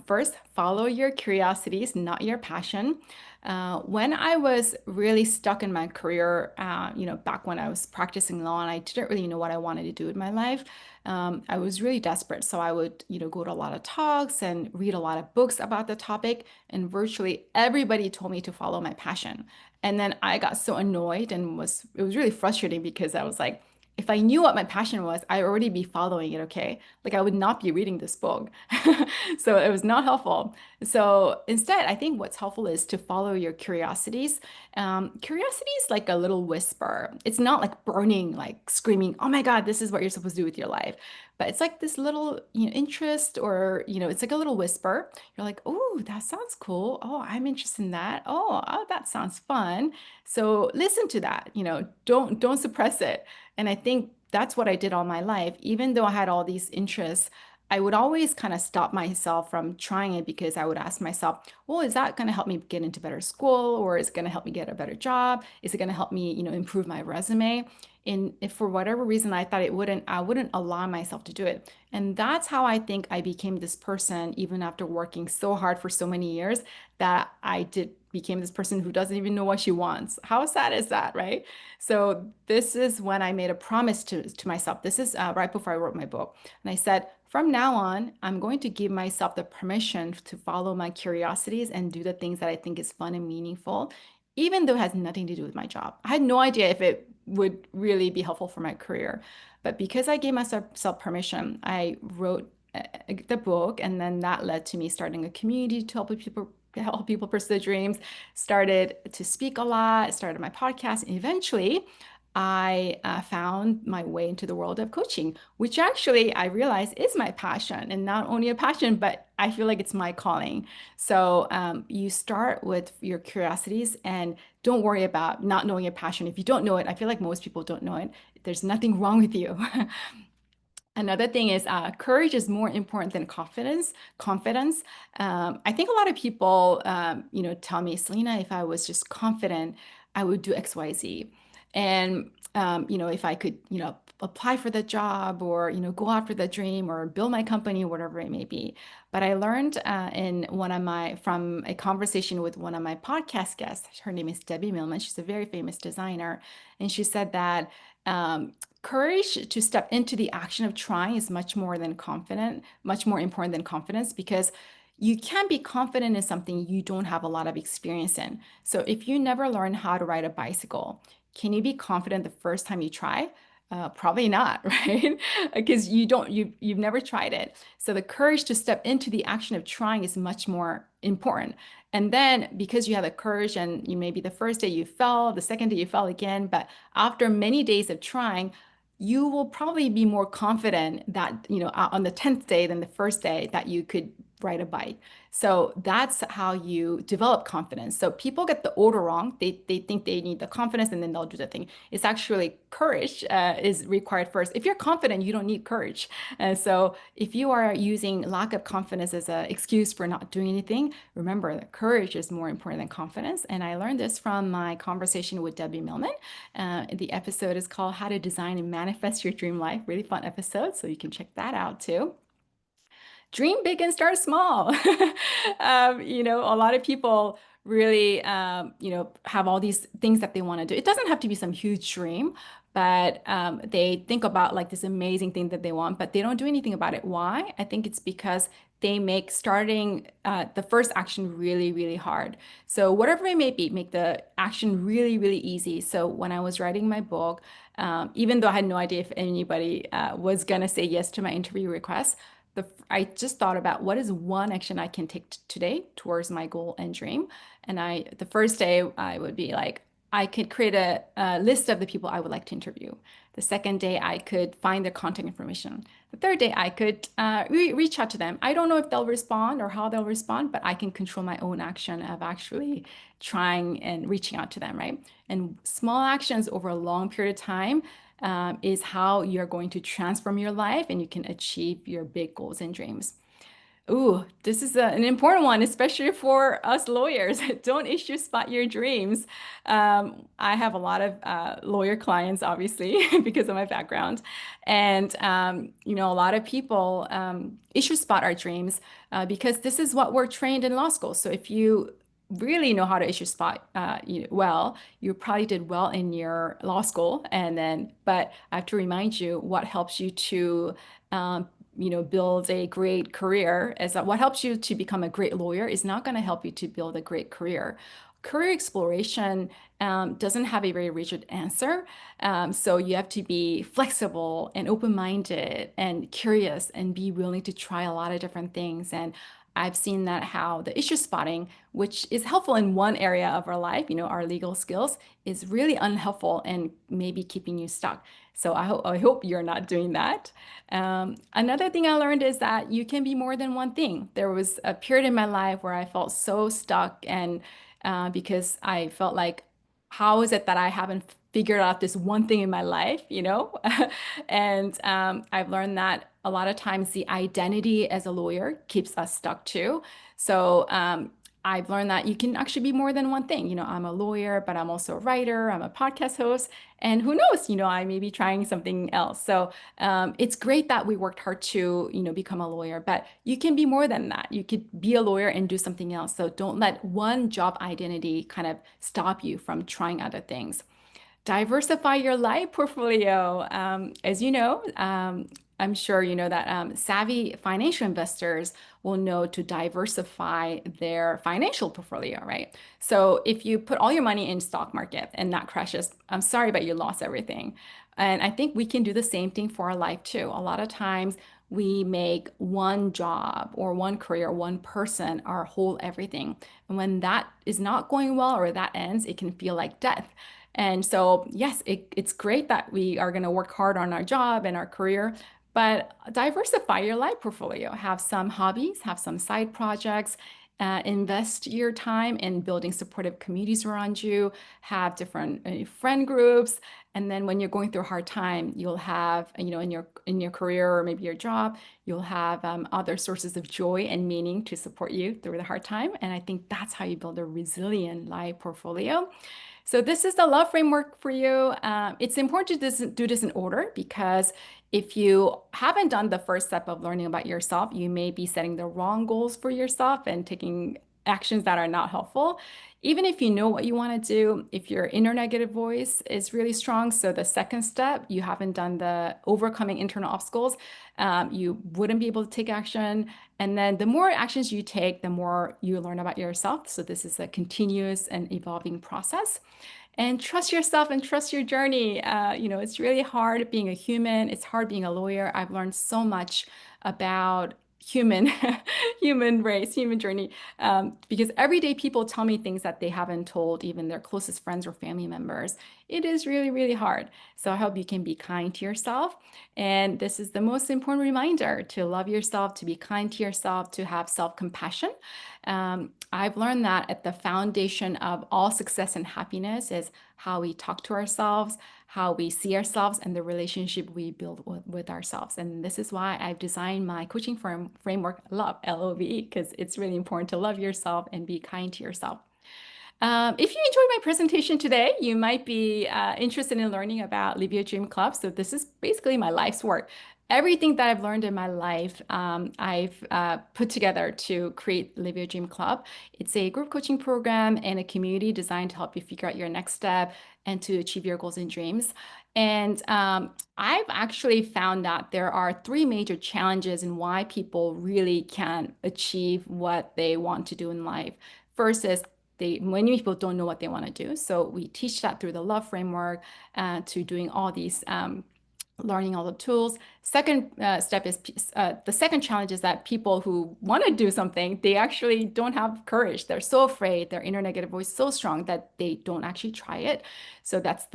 S2: First, follow your curiosities, not your passion. When I was really stuck in my career, back when I was practicing law and I didn't really know what I wanted to do with my life, I was really desperate. So I would, go to a lot of talks and read a lot of books about the topic, and virtually everybody told me to follow my passion. And then I got so annoyed and it was really frustrating because I was like, if I knew what my passion was, I'd already be following it, okay? Like I would not be reading this book. So it was not helpful. So instead, I think what's helpful is to follow your curiosities. Curiosity is like a little whisper. It's not like burning, like screaming, oh my God, this is what you're supposed to do with your life. But it's like this little, interest, or, it's like a little whisper. You're like, oh, that sounds cool. Oh, I'm interested in that. Oh, that sounds fun. So listen to that, don't suppress it. And I think that's what I did all my life. Even though I had all these interests, I would always kind of stop myself from trying it because I would ask myself, well, is that going to help me get into better school, or is it going to help me get a better job? Is it going to help me, improve my resume? And if for whatever reason I thought it wouldn't, I wouldn't allow myself to do it. And that's how I think I became this person, even after working so hard for so many years, that became this person who doesn't even know what she wants. How sad is that, right? So this is when I made a promise to myself. This is right before I wrote my book. And I said, from now on, I'm going to give myself the permission to follow my curiosities and do the things that I think is fun and meaningful, even though it has nothing to do with my job. I had no idea if it would really be helpful for my career. But because I gave myself permission, I wrote the book, and then that led to me starting a community to help people pursue their dreams, started to speak a lot, started my podcast, and eventually I found my way into the world of coaching, which actually I realize is my passion, and not only a passion, but I feel like it's my calling. So you start with your curiosities and don't worry about not knowing your passion. If you don't know it, I feel like most people don't know it. There's nothing wrong with you. Another thing is courage is more important than confidence. Confidence. I think a lot of people, tell me, Celina, if I was just confident, I would do X, Y, Z. And if I could, apply for the job, or go after the dream, or build my company, whatever it may be. But I learned from a conversation with one of my podcast guests. Her name is Debbie Millman. She's a very famous designer, and she said that. Courage to step into the action of trying is much more important than confidence, because you can't be confident in something you don't have a lot of experience in. So if you never learn how to ride a bicycle, can you be confident the first time you try? Probably not, right? Because you've never tried it. So the courage to step into the action of trying is much more important. And then because you have the courage, and you maybe the first day you fell, the second day you fell again, but after many days of trying, you will probably be more confident that, on the 10th day than the first day that you could ride a bike. So that's how you develop confidence. So people get the order wrong. They think they need the confidence and then they'll do the thing. It's actually courage is required first. If you're confident, you don't need courage. And so if you are using lack of confidence as an excuse for not doing anything, remember that courage is more important than confidence. And I learned this from my conversation with Debbie Millman. The episode is called How to Design and Manifest Your Dream Life. Really fun episode. So you can check that out too. Dream big and start small. A lot of people really, have all these things that they want to do. It doesn't have to be some huge dream, but they think about like this amazing thing that they want, but they don't do anything about it. Why? I think it's because they make starting the first action really, really hard. So whatever it may be, make the action really, really easy. So when I was writing my book, even though I had no idea if anybody was gonna say yes to my interview request, I just thought about what is one action I can take today towards my goal and dream. And the first day I would be like, I could create a list of the people I would like to interview. The second day, I could find their contact information. The third day, I could reach out to them. I don't know if they'll respond or how they'll respond, but I can control my own action of actually trying and reaching out to them, right? And small actions over a long period of time is how you're going to transform your life and you can achieve your big goals and dreams. Ooh, this is an important one, especially for us lawyers. Don't issue spot your dreams. I have a lot of lawyer clients, obviously, because of my background. And, a lot of people issue spot our dreams because this is what we're trained in law school. So if you really know how to issue spot well, you probably did well in your law school. But I have to remind you what helps you to um, build a great career is that what helps you to become a great lawyer is not going to help you to build a great career. Career exploration doesn't have a very rigid answer. So you have to be flexible and open-minded and curious and be willing to try a lot of different things. And I've seen that how the issue spotting, which is helpful in one area of our life, our legal skills, is really unhelpful and maybe keeping you stuck. So I hope you're not doing that. Another thing I learned is that you can be more than one thing. There was a period in my life where I felt so stuck, and because I felt like, how is it that I haven't figured out this one thing in my life, And I've learned that a lot of times the identity as a lawyer keeps us stuck too. So I've learned that you can actually be more than one thing. I'm a lawyer, but I'm also a writer, I'm a podcast host, and who knows, I may be trying something else. So it's great that we worked hard to, become a lawyer, but you can be more than that. You could be a lawyer and do something else. So don't let one job identity kind of stop you from trying other things. Diversify your life portfolio. As you know, I'm sure you know that savvy financial investors will know to diversify their financial portfolio, right? So if you put all your money in stock market and that crashes, I'm sorry, but you lost everything. And I think we can do the same thing for our life too. A lot of times we make one job or one career, one person our whole everything. And when that is not going well or that ends, it can feel like death. And so, yes, it's great that we are going to work hard on our job and our career, but diversify your life portfolio. Have some hobbies, have some side projects, invest your time in building supportive communities around you, have different friend groups. And then when you're going through a hard time, you'll have, in your career or maybe your job, you'll have other sources of joy and meaning to support you through the hard time. And I think that's how you build a resilient life portfolio. So this is the love framework for you. It's important to do this in order because if you haven't done the first step of learning about yourself, you may be setting the wrong goals for yourself and taking actions that are not helpful. Even if you know what you want to do, if your inner negative voice is really strong, so the second step, you haven't done the overcoming internal obstacles, you wouldn't be able to take action. And then the more actions you take, the more you learn about yourself. So this is a continuous and evolving process. And trust yourself and trust your journey. It's really hard being a human. It's hard being a lawyer. I've learned so much about human human race, human journey, because everyday people tell me things that they haven't told even their closest friends or family members. It is really, really hard. So I hope you can be kind to yourself. And this is the most important reminder to love yourself, to be kind to yourself, to have self-compassion. I've learned that at the foundation of all success and happiness is how we talk to ourselves, how we see ourselves, and the relationship we build with ourselves. And this is why I've designed my coaching framework, Love, L-O-V-E, because it's really important to love yourself and be kind to yourself. If you enjoyed my presentation today, you might be interested in learning about Live Your Dream Club. So this is basically my life's work. everything that I've learned in my life, I've put together to create Live Your Dream Club. It's a group coaching program and a community designed to help you figure out your next step and to achieve your goals and dreams. And I've actually found that there are three major challenges in why people really can't achieve what they want to do in life. First is many people don't know what they want to do. So we teach that through the love framework to doing all these learning all the tools. Second step is the second challenge is that people who want to do something, they actually don't have courage. They're so afraid. Their inner negative voice is so strong that they don't actually try it. So that's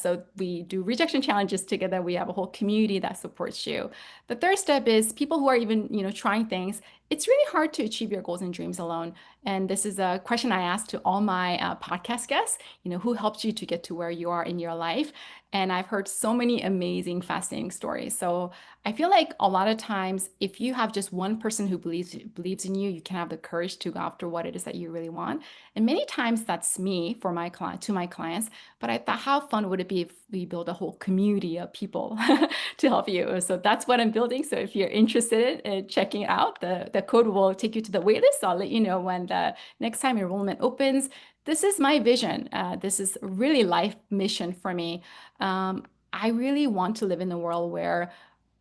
S2: so we do rejection challenges together. We have a whole community that supports you. The third step is people who are even, trying things. It's really hard to achieve your goals and dreams alone. And this is a question I ask to all my podcast guests, who helped you to get to where you are in your life? And I've heard so many amazing, fascinating stories. So I feel like a lot of times, if you have just one person who believes in you, you can have the courage to go after what it is that you really want. And many times that's me for my clients. But I thought, how fun would it be if we build a whole community of people to help you? So that's what I'm building. So if you're interested in checking it out, the code will take you to the waitlist. I'll let you know when the next time enrollment opens. This is my vision. This is really life mission for me. I really want to live in a world where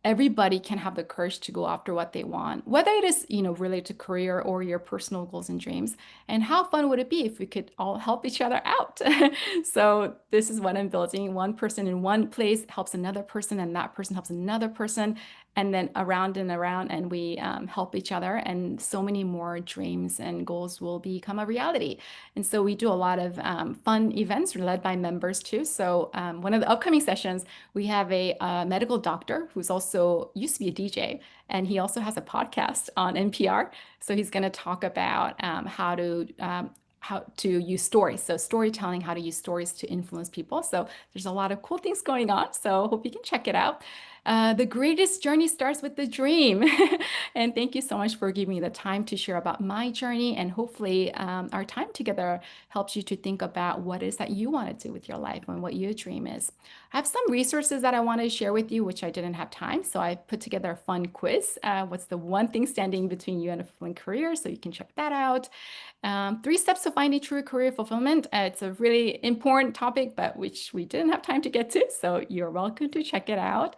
S2: everybody can have the courage to go after what they want, whether it is, related to career or your personal goals and dreams. And how fun would it be if we could all help each other out? So this is what I'm building. One person in one place helps another person, and that person helps another person, and then around and around, and we help each other. And so many more dreams and goals will become a reality. And so we do a lot of fun events led by members too. So one of the upcoming sessions, we have a medical doctor who's also used to be a DJ, and he also has a podcast on NPR. So he's going to talk about how to use stories. So storytelling, how to use stories to influence people. So there's a lot of cool things going on. So hope you can check it out. The greatest journey starts with the dream. And thank you so much for giving me the time to share about my journey. And hopefully our time together helps you to think about what it is that you want to do with your life and what your dream is. I have some resources that I want to share with you, which I didn't have time. So I put together a fun quiz. What's the one thing standing between you and a fulfilling career? So you can check that out. 3 steps to finding true career fulfillment. It's a really important topic, but which we didn't have time to get to. So you're welcome to check it out.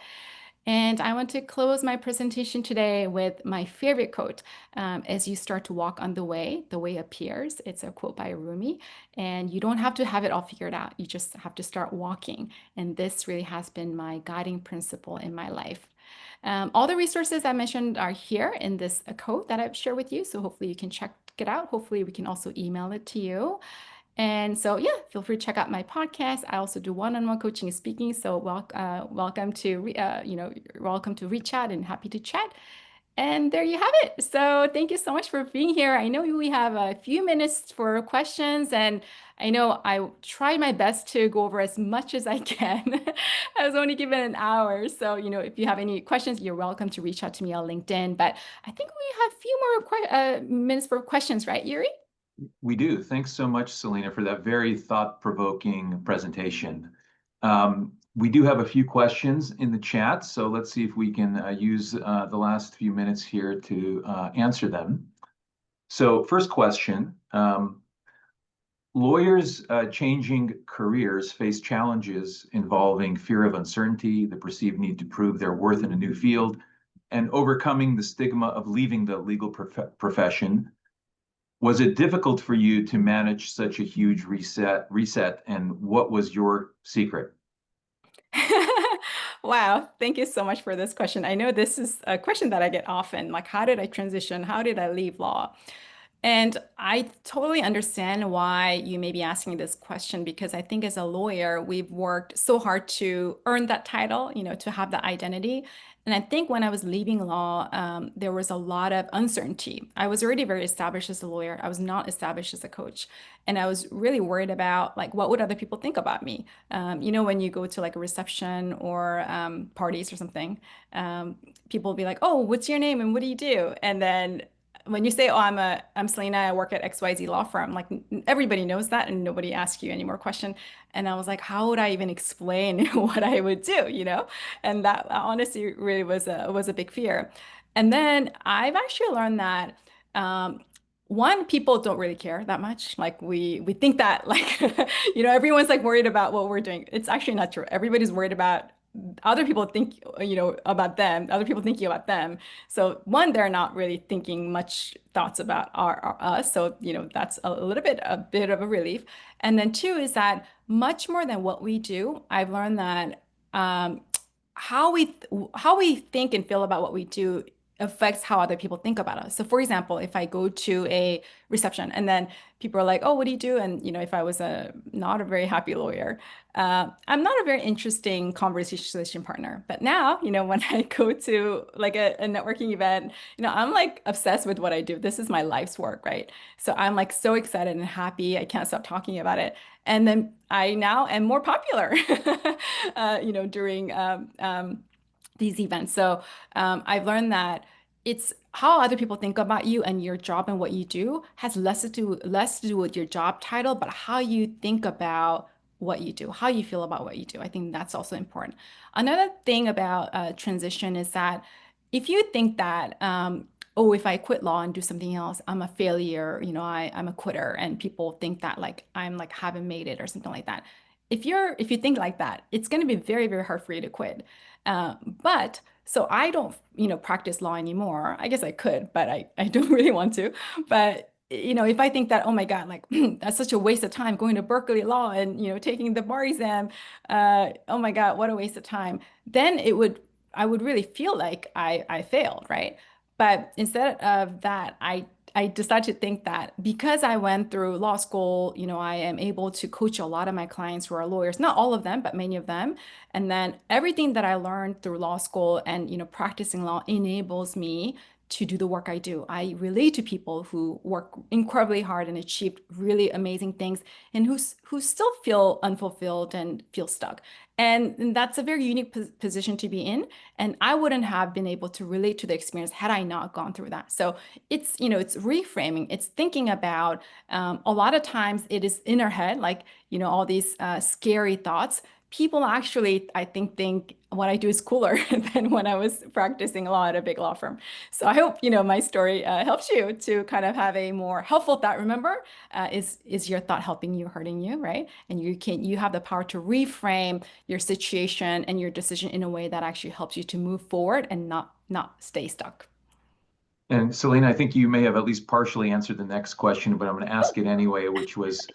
S2: And I want to close my presentation today with my favorite quote. As you start to walk on the way appears. It's a quote by Rumi. And you don't have to have it all figured out. You just have to start walking. And this really has been my guiding principle in my life. All the resources I mentioned are here in this code that I've shared with you. So hopefully you can check it out. Hopefully we can also email it to you. And so, yeah, feel free to check out my podcast. I also do one-on-one coaching and speaking. So, welcome to welcome to reach out and happy to chat. And there you have it. So, thank you so much for being here. I know we have a few minutes for questions, and I know I tried my best to go over as much as I can. I was only given an hour, so if you have any questions, you're welcome to reach out to me on LinkedIn. But I think we have a few more minutes for questions, right, Yury?
S1: We do. Thanks so much, Celina, for that very thought-provoking presentation. We do have a few questions in the chat, so let's see if we can use the last few minutes here to answer them. So first question, lawyers changing careers face challenges involving fear of uncertainty, the perceived need to prove their worth in a new field, and overcoming the stigma of leaving the legal profession. Was it difficult for you to manage such a huge reset, and what was your secret?
S2: Wow, thank you so much for this question. I know this is a question that I get often, like, how did I transition? How did I leave law? And I totally understand why you may be asking this question, because I think as a lawyer, we've worked so hard to earn that title, to have that identity. And I think when I was leaving law, there was a lot of uncertainty. I was already very established as a lawyer. I was not established as a coach. And I was really worried about, like, what would other people think about me? When you go to like a reception or parties or something, people will be like, oh, what's your name and what do you do? And then when you say, "Oh, I'm Celina, I work at XYZ law firm," like everybody knows that, and nobody asks you any more question. And I was like, how would I even explain what I would do, you know? And that honestly really was a big fear. And then I've actually learned that. Um, One, people don't really care that much. Like we think that like everyone's like worried about what we're doing. It's actually not true. Everybody's worried about other people think about them, other people thinking about them. So one, they're not really thinking much thoughts about us. So that's a bit of a relief. And then two is that much more than what we do, I've learned that um, how we think and feel about what we do affects how other people think about us. So for example, if I go to a reception and then people are like, "Oh, what do you do?" And if I was a not a very happy lawyer, I'm not a very interesting conversation partner. But now, when I go to like a networking event, I'm like obsessed with what I do. This is my life's work, right? So I'm like so excited and happy. I can't stop talking about it. And then I now am more popular, during these events. So I've learned that it's how other people think about you and your job and what you do has less to do with your job title, but how you think about what you do, how you feel about what you do. I think that's also important. Another thing about transition is that if you think that oh, if I quit law and do something else, I'm a failure, I'm a quitter, and people think that like I'm like haven't made it or something like that. If you think like that, it's going to be very, very hard for you to quit. But so I don't, practice law anymore. I guess I could, but I don't really want to. But if I think that, oh my God, like that's such a waste of time going to Berkeley Law and taking the bar exam, oh my God, what a waste of time. Then I would really feel like I failed, right? But instead of that, I decided to think that because I went through law school, I am able to coach a lot of my clients who are lawyers, not all of them, but many of them. And then everything that I learned through law school and practicing law enables me to do the work I do. I relate to people who work incredibly hard and achieved really amazing things and who still feel unfulfilled and feel stuck. And that's a very unique position to be in. And I wouldn't have been able to relate to the experience had I not gone through that. So it's reframing. It's thinking about a lot of times it is in our head, like, all these scary thoughts. People actually, I think what I do is cooler than when I was practicing law at a big law firm. So I hope, my story helps you to kind of have a more helpful thought. Remember, is your thought helping you, hurting you, right? And you have the power to reframe your situation and your decision in a way that actually helps you to move forward and not stay stuck.
S1: And Celina, I think you may have at least partially answered the next question, but I'm going to ask it anyway, which was,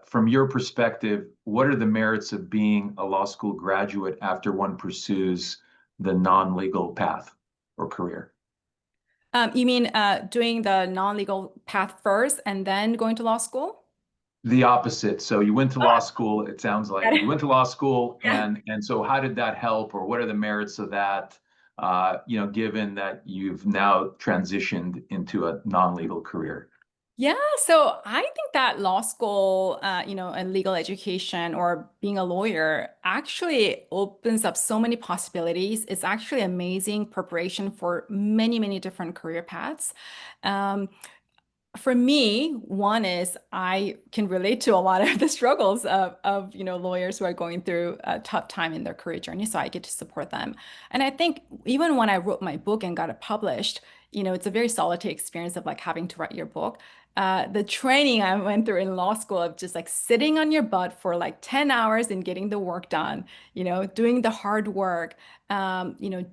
S1: from your perspective, what are the merits of being a law school graduate after one pursues the non-legal path or career?
S2: You mean doing the non-legal path first and then going to law school?
S1: The opposite. So you went to law school, it sounds like you went to law school,
S2: Yeah.
S1: and so how did that help, or what are the merits of that, given that you've now transitioned into a non-legal career?
S2: Yeah, so I think that law school, and legal education or being a lawyer actually opens up so many possibilities. It's actually amazing preparation for many, many different career paths. Um, For me, one is I can relate to a lot of the struggles of lawyers who are going through a tough time in their career journey, so I get to support them. And I think even when I wrote my book and got it published, it's a very solitary experience of like having to write your book. The training I went through in law school of just like sitting on your butt for like 10 hours and getting the work done, doing the hard work,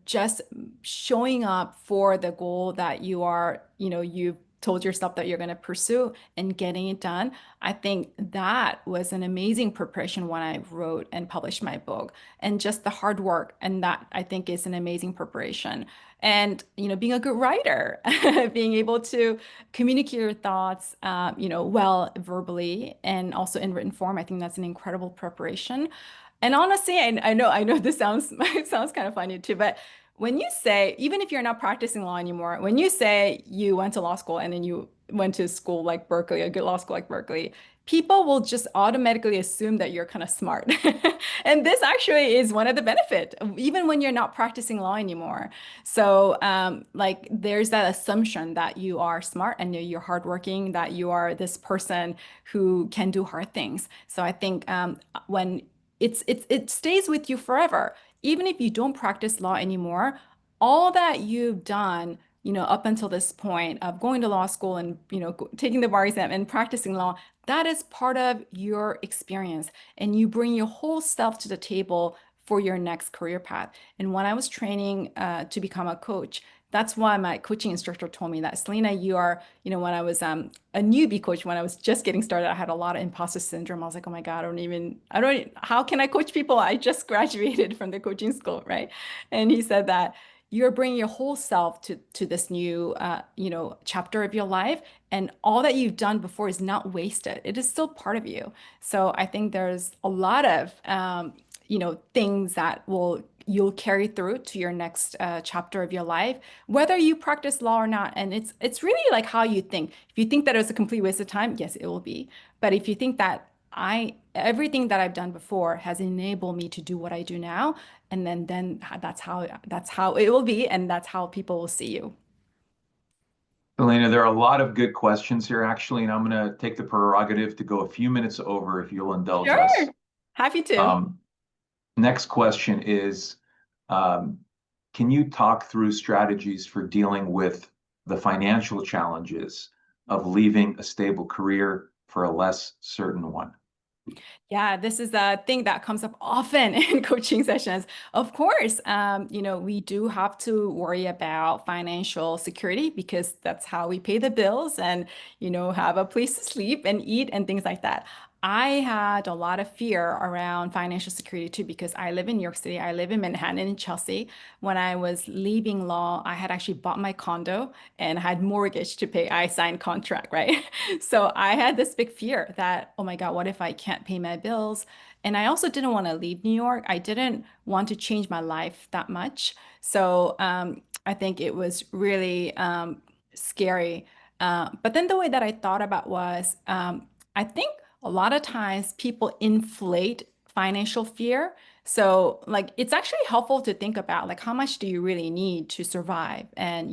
S2: just showing up for the goal that you've told yourself that you're going to pursue and getting it done. I think that was an amazing preparation when I wrote and published my book, and just the hard work. And that I think is an amazing preparation. And, being a good writer, being able to communicate your thoughts, well verbally and also in written form, I think that's an incredible preparation. And honestly, I know this sounds it sounds kind of funny too, but when you say, even if you're not practicing law anymore, when you say you went to law school and then you went to school like Berkeley, a good law school like Berkeley, people will just automatically assume that you're kind of smart. And this actually is one of the benefit, even when you're not practicing law anymore. So, like, there's that assumption that you are smart and you're hardworking, that you are this person who can do hard things. So I think when it stays with you forever, even if you don't practice law anymore, all that you've done, up until this point of going to law school and, taking the bar exam and practicing law, that is part of your experience. And you bring your whole self to the table for your next career path. And when I was training to become a coach, that's why my coaching instructor told me that, Celina, you are, when I was a newbie coach, when I was just getting started, I had a lot of imposter syndrome. I was like, oh my God, how can I coach people? I just graduated from the coaching school, right? And he said that you're bringing your whole self to this new, chapter of your life, and all that you've done before is not wasted. It is still part of you. So I think there's a lot of, things that you'll carry through to your next chapter of your life, whether you practice law or not. And it's really like how you think. If you think that it was a complete waste of time, yes, it will be. But if you think that everything that I've done before has enabled me to do what I do now, and then that's how it will be, and that's how people will see you.
S1: Celina, there are a lot of good questions here, actually, and I'm going to take the prerogative to go a few minutes over if you'll indulge us.
S2: Sure. Happy to.
S1: Um, Next question is, um, can you talk through strategies for dealing with the financial challenges of leaving a stable career for a less certain one?
S2: Yeah, this is a thing that comes up often in coaching sessions. Of course, we do have to worry about financial security because that's how we pay the bills and, have a place to sleep and eat and things like that. I had a lot of fear around financial security too because I live in New York City. I live in Manhattan and Chelsea. When I was leaving law, I had actually bought my condo and had mortgage to pay. I signed contract, right? So I had this big fear that, oh my God, what if I can't pay my bills? And I also didn't want to leave New York. I didn't want to change my life that much. So I think it was really scary. But then the way that I thought about was, I think a lot of times people inflate financial fear. So like it's actually helpful to think about like how much do you really need to survive and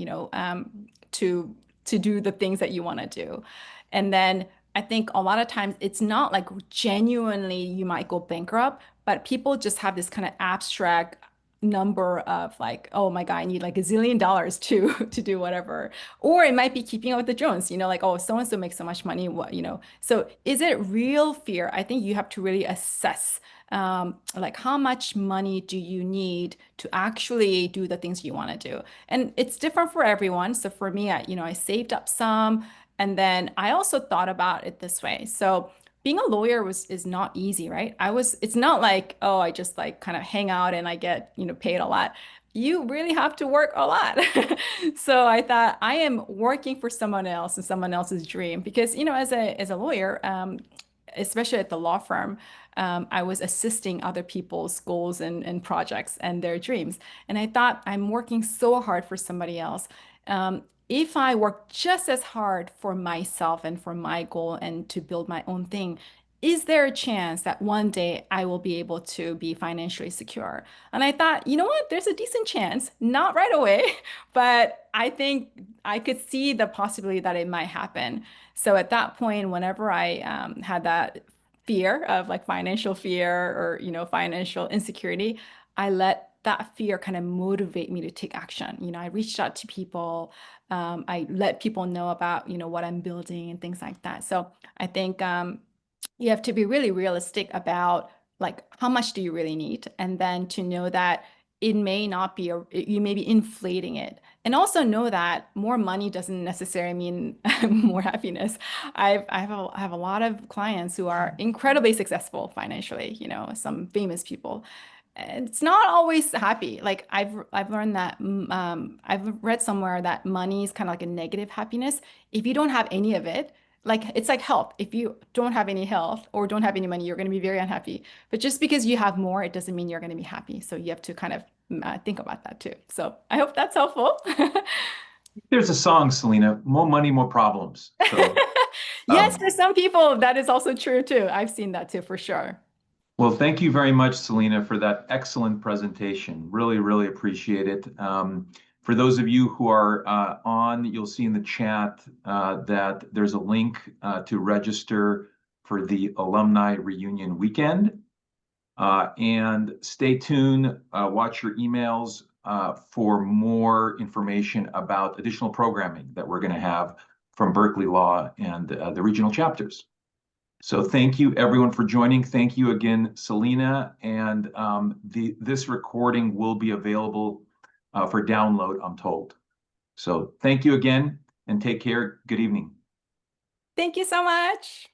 S2: to do the things that you want to do. And then I think a lot of times it's not like genuinely you might go bankrupt, but people just have this kind of abstract number of like, oh my God, I need like $1 zillion to to do whatever. Or it might be keeping up with the Jones, like, oh, so and so makes so much money, what. So is it real fear? I think you have to really assess like how much money do you need to actually do the things you want to do? And it's different for everyone. So for me, I saved up some. And then I also thought about it this way. So being a lawyer is not easy, right? It's not like, oh, I just like kind of hang out and I get, paid a lot. You really have to work a lot. So I thought I am working for someone else and someone else's dream because, as a lawyer, especially at the law firm, I was assisting other people's goals and projects and their dreams. And I thought I'm working so hard for somebody else. If I work just as hard for myself and for my goal and to build my own thing, is there a chance that one day I will be able to be financially secure? And I thought, you know what? There's a decent chance, not right away, but I think I could see the possibility that it might happen. So at that point, whenever I had that fear of like financial fear or, financial insecurity, I let that fear kind of motivate me to take action. I reached out to people. I let people know about, what I'm building and things like that. So I think you have to be really realistic about like how much do you really need, and then to know that it may not be you may be inflating it, and also know that more money doesn't necessarily mean more happiness. I have a lot of clients who are incredibly successful financially, some famous people. It's not always happy. Like I've learned that I've read somewhere that money is kind of like a negative happiness. If you don't have any of it, like it's like health. If you don't have any health or don't have any money, you're going to be very unhappy. But just because you have more, it doesn't mean you're going to be happy. So you have to kind of think about that too. So I hope that's helpful.
S1: There's a song, Celina, more money, more problems. So,
S2: Yes,
S1: um,
S2: for some people, that is also true too. I've seen that too, for sure.
S1: well, thank you very much, Celina, for that excellent presentation. Really, really appreciate it. For those of you who are on, you'll see in the chat that there's a link to register for the Alumni Reunion Weekend. And stay tuned, watch your emails for more information about additional programming that we're going to have from Berkeley Law and the regional chapters. So thank you everyone for joining. Thank you again, Celina. And this recording will be available for download, I'm told. So thank you again and take care. Good evening.
S2: Thank you so much.